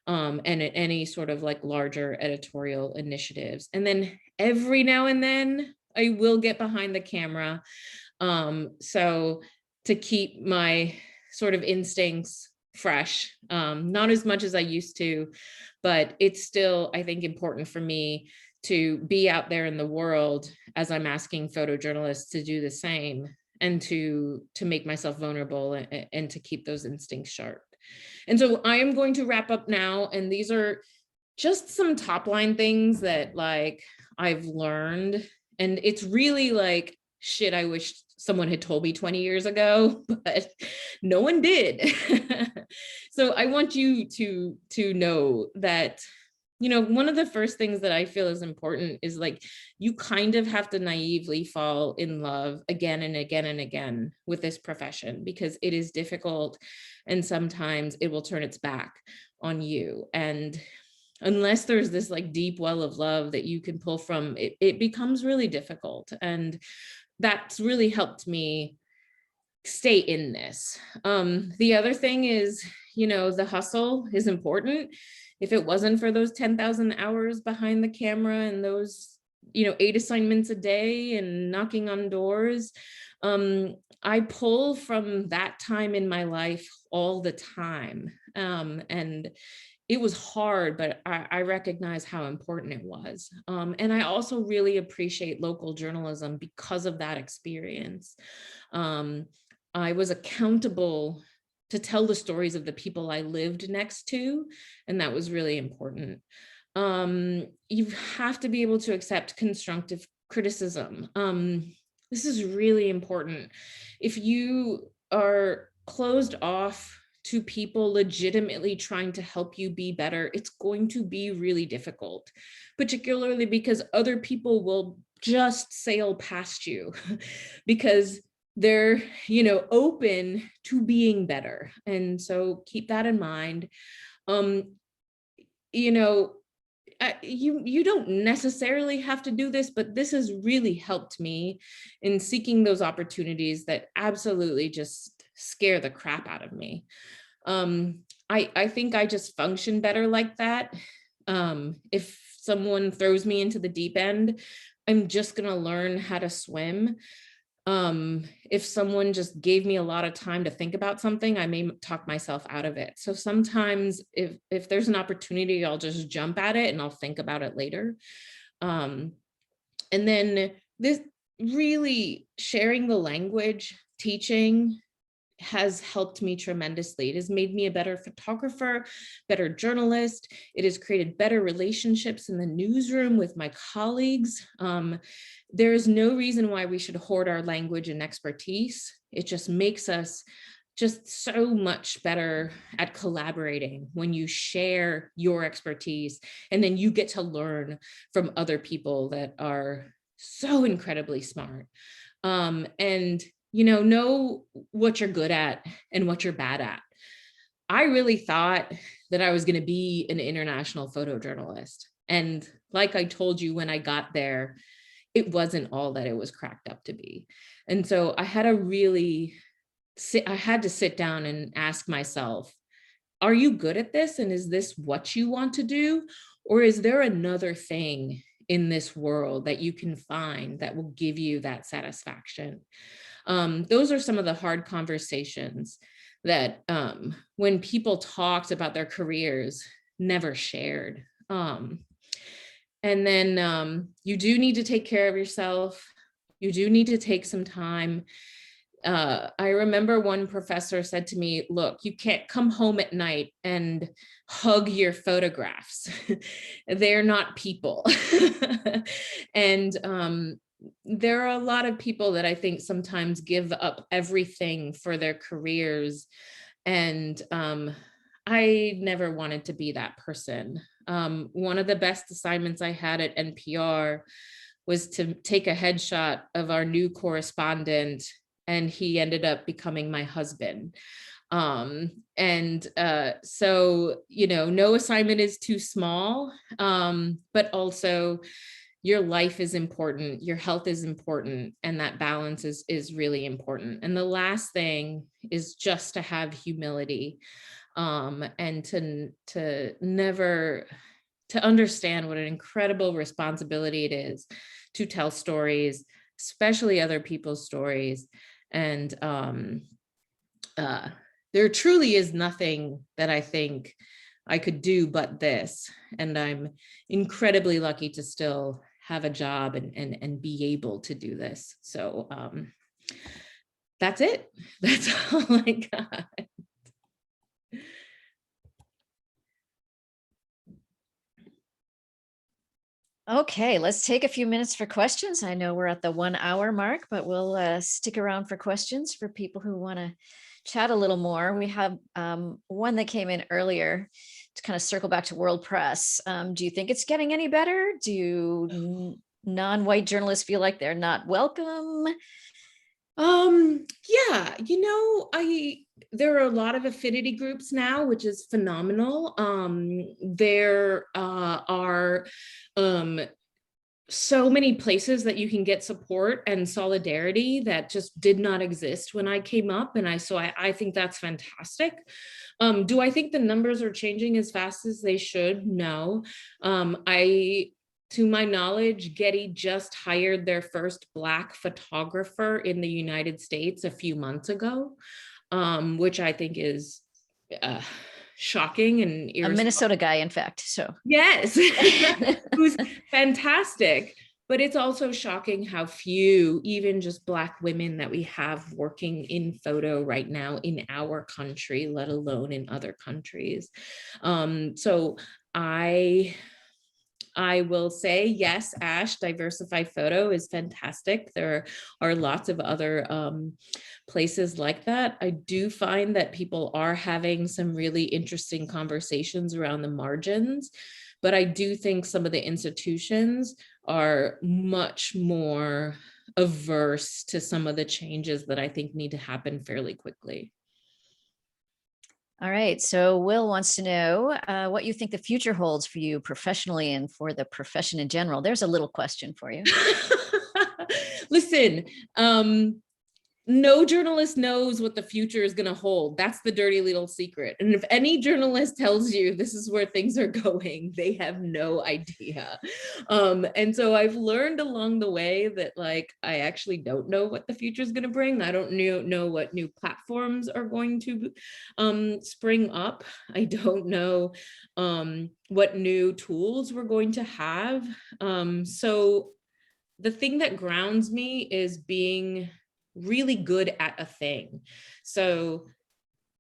[SPEAKER 1] and at any sort of like larger editorial initiatives. And then every now and then I will get behind the camera. So to keep my sort of instincts fresh, not as much as I used to, but it's still, I think, important for me to be out there in the world as I'm asking photojournalists to do the same, and to make myself vulnerable and to keep those instincts sharp. And so I am going to wrap up now. And these are just some top line things that like I've learned. And it's really like, shit, I wish someone had told me 20 years ago, but no one did. So I want you to know that, you know, one of the first things that I feel is important is like, you kind of have to naively fall in love again and again and again with this profession, because it is difficult and sometimes it will turn its back on you. And unless there's this like deep well of love that you can pull from, it becomes really difficult. And that's really helped me stay in this. The other thing is, you know, the hustle is important. If it wasn't for those 10,000 hours behind the camera and those, you know, 8 assignments a day and knocking on doors, I pull from that time in my life all the time. And it was hard, but I recognize how important it was. And I also really appreciate local journalism because of that experience. I was accountable to tell the stories of the people I lived next to, and that was really important. You have to be able to accept constructive criticism. This is really important. If you are closed off to people legitimately trying to help you be better, it's going to be really difficult, particularly because other people will just sail past you because they're, you know, open to being better. And so keep that in mind. You know, you don't necessarily have to do this, but this has really helped me in seeking those opportunities that absolutely just scare the crap out of me. I think I just function better like that. If someone throws me into the deep end, I'm just gonna learn how to swim. If someone just gave me a lot of time to think about something, I may talk myself out of it. So sometimes if there's an opportunity, I'll just jump at it and I'll think about it later. And then this really sharing the language, teaching, has helped me tremendously. It has made me a better photographer, better journalist. It has created better relationships in the newsroom with my colleagues. There is no reason why we should hoard our language and expertise. It just makes us just so much better at collaborating when you share your expertise, and then you get to learn from other people that are so incredibly smart. And you know what you're good at and what you're bad at. I really thought that I was going to be an international photojournalist. And like I told you, when I got there, it wasn't all that it was cracked up to be. And so I had to sit down and ask myself, are you good at this? And is this what you want to do? Or is there another thing in this world that you can find that will give you that satisfaction. Those are some of the hard conversations that when people talked about their careers, never shared. And then you do need to take care of yourself. You do need to take some time. I remember one professor said to me, look, you can't come home at night and hug your photographs. They're not people. And there are a lot of people that I think sometimes give up everything for their careers. And I never wanted to be that person. One of the best assignments I had at NPR was to take a headshot of our new correspondent, and he ended up becoming my husband. So, you know, no assignment is too small, but also your life is important, your health is important, and that balance is really important. And the last thing is just to have humility, and to never, to understand what an incredible responsibility it is to tell stories, especially other people's stories. And there truly is nothing that I think I could do but this. And I'm incredibly lucky to still have a job and be able to do this. So that's it. That's all I got.
[SPEAKER 4] Okay, let's take a few minutes for questions. I know we're at the 1 hour mark, but we'll stick around for questions for people who want to chat a little more. We have one that came in earlier to kind of circle back to World Press. Do you think it's getting any better? Do non-white journalists feel like they're not welcome?
[SPEAKER 1] Yeah, you know, there are a lot of affinity groups now, which is phenomenal. There are so many places that you can get support and solidarity that just did not exist when I came up. And I think that's fantastic. Do I think the numbers are changing as fast as they should? No. To my knowledge, Getty just hired their first Black photographer in the United States a few months ago, which I think is shocking and
[SPEAKER 4] a Minnesota guy, in fact. So
[SPEAKER 1] yes, who's fantastic. But it's also shocking how few, even just Black women, that we have working in photo right now in our country, let alone in other countries. So I will say, yes, Ash, Diversify Photo is fantastic. There are lots of other places like that. I do find that people are having some really interesting conversations around the margins, but I do think some of the institutions are much more averse to some of the changes that I think need to happen fairly quickly.
[SPEAKER 4] All right, so Will wants to know what you think the future holds for you professionally and for the profession in general. There's a little question for you.
[SPEAKER 1] Listen, no journalist knows what the future is going to hold. That's the dirty little secret. And if any journalist tells you this is where things are going, they have no idea. And so I've learned along the way that, like, I actually don't know what the future is going to bring. I don't know what new platforms are going to spring up. I don't know what new tools we're going to have. So the thing that grounds me is being really good at a thing. So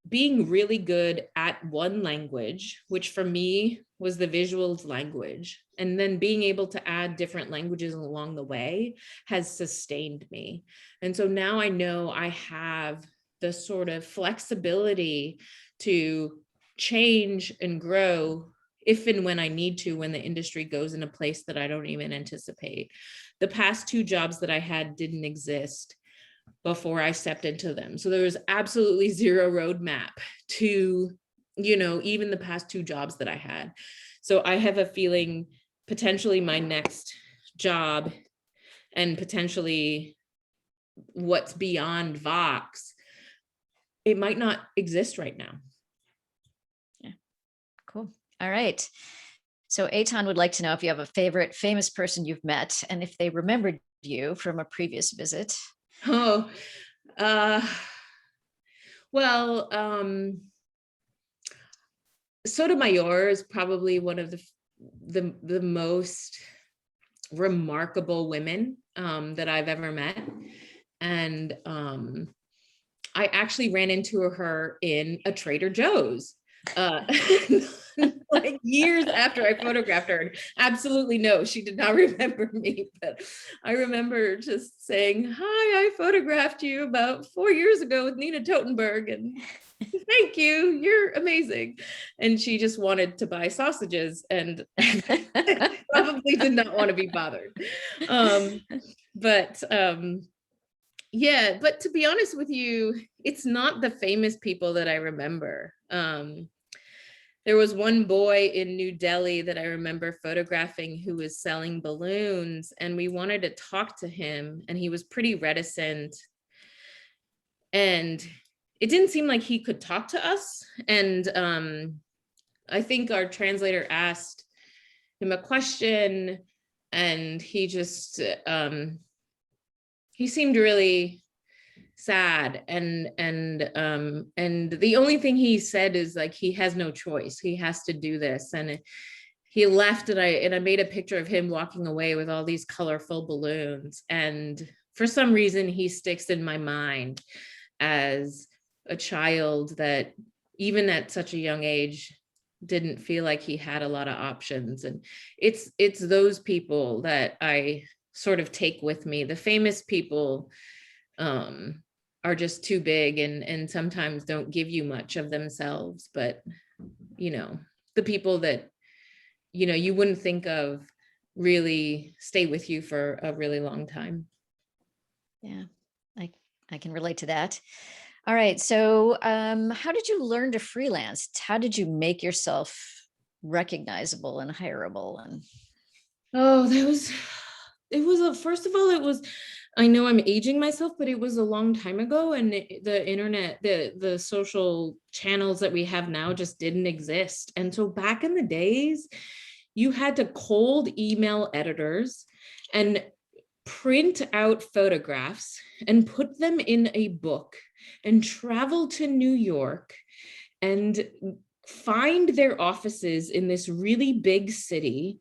[SPEAKER 1] being really good at one language, which for me was the visuals language, and then being able to add different languages along the way has sustained me. And so now I know I have the sort of flexibility to change and grow if and when I need to, when the industry goes in a place that I don't even anticipate. The past 2 jobs that I had didn't exist before I stepped into them. So there was absolutely zero roadmap to, you know, even the past 2 jobs that I had. So I have a feeling potentially my next job and potentially what's beyond Vox, it might not exist right now.
[SPEAKER 4] Yeah, cool. All right. So Eitan would like to know if you have a favorite famous person you've met and if they remembered you from a previous visit.
[SPEAKER 1] Oh, well, Sotomayor is probably one of the most remarkable women that I've ever met. And I actually ran into her in a Trader Joe's like years after I photographed her. Absolutely no, she did not remember me, but I remember just saying, hi, I photographed you about 4 years ago with Nina Totenberg, and thank you, you're amazing. And she just wanted to buy sausages and probably did not want to be bothered. Yeah, but to be honest with you, it's not the famous people that I remember. There was one boy in New Delhi that I remember photographing who was selling balloons, and we wanted to talk to him, and he was pretty reticent. And it didn't seem like he could talk to us. And I think our translator asked him a question, and he just, he seemed really sad, and the only thing he said is like he has no choice, he has to do this. And he left, and I made a picture of him walking away with all these colorful balloons, and for some reason he sticks in my mind as a child that even at such a young age didn't feel like he had a lot of options. And it's those people that I sort of take with me. The famous people are just too big and sometimes don't give you much of themselves. But, you know, the people that, you know, you wouldn't think of really stay with you for a really long time.
[SPEAKER 4] Yeah, I can relate to that. All right. So how did you learn to freelance? How did you make yourself recognizable and hireable? And
[SPEAKER 1] oh, first of all, it was, I know I'm aging myself, but it was a long time ago, and the internet, the social channels that we have now just didn't exist. And so back in the days, you had to cold email editors and print out photographs and put them in a book and travel to New York and find their offices in this really big city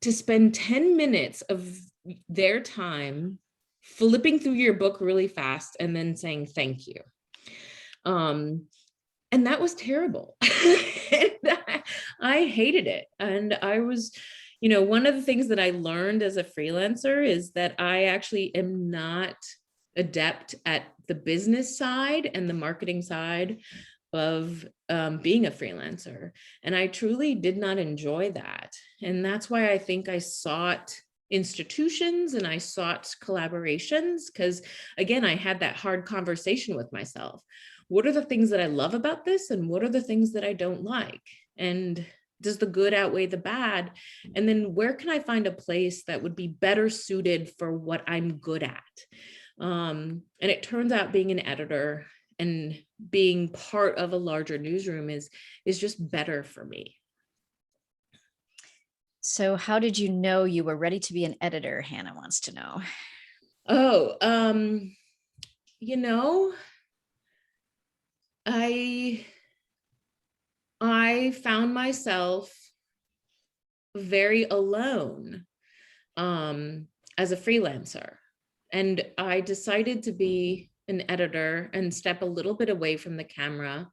[SPEAKER 1] to spend 10 minutes of their time flipping through your book really fast and then saying thank you. And that was terrible. I hated it. And I was, you know, one of the things that I learned as a freelancer is that I actually am not adept at the business side and the marketing side of being a freelancer. And I truly did not enjoy that. And that's why I think I sought institutions and I sought collaborations, because again, I had that hard conversation with myself. What are the things that I love about this? And what are the things that I don't like? And does the good outweigh the bad? And then where can I find a place that would be better suited for what I'm good at? And it turns out being an editor and being part of a larger newsroom is just better for me.
[SPEAKER 4] so how did you know you were ready to be an editor? Hannah wants to know.
[SPEAKER 1] Oh, you know, I found myself very alone as a freelancer, and I decided to be an editor and step a little bit away from the camera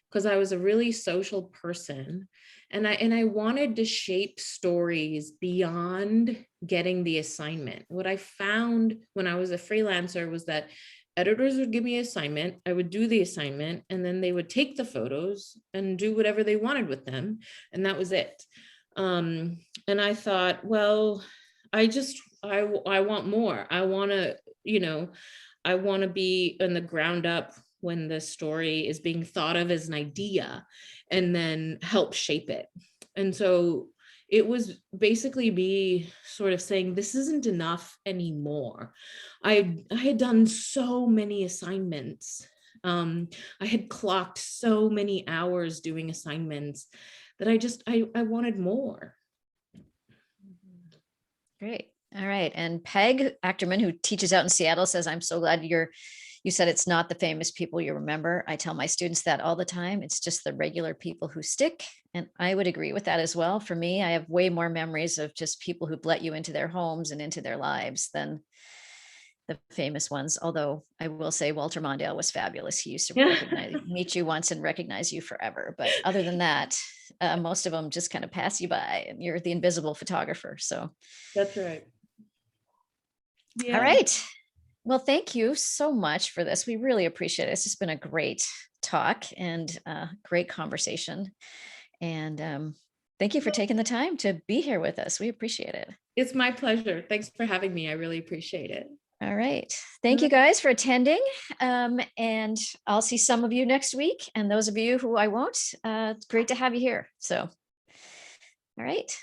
[SPEAKER 1] because I was a really social person, and I wanted to shape stories beyond getting the assignment. What I found when I was a freelancer was that editors would give me an assignment, I would do the assignment, and then they would take the photos and do whatever they wanted with them, and that was it. And I thought, well, I want more. I want to, you know, I want to be in the ground up when the story is being thought of as an idea and then help shape it. And so it was basically me sort of saying, this isn't enough anymore. I had done so many assignments. I had clocked so many hours doing assignments that I wanted more.
[SPEAKER 4] Great. All right. And Peg Ackerman, who teaches out in Seattle, says, I'm so glad you said it's not the famous people you remember. I tell my students that all the time. It's just the regular people who stick. And I would agree with that as well. For me, I have way more memories of just people who've let you into their homes and into their lives than the famous ones. Although I will say Walter Mondale was fabulous. He used to meet you once and recognize you forever. But other than that, most of them just kind of pass you by and you're the invisible photographer. So
[SPEAKER 1] That's right. Yeah.
[SPEAKER 4] All right. Well, thank you so much for this. We really appreciate it. It's just been a great talk and great conversation. And thank you for taking the time to be here with us. We appreciate it.
[SPEAKER 1] It's my pleasure. Thanks for having me. I really appreciate it.
[SPEAKER 4] All right. Thank you guys for attending. And I'll see some of you next week. And those of you who I won't, it's great to have you here. So, all right.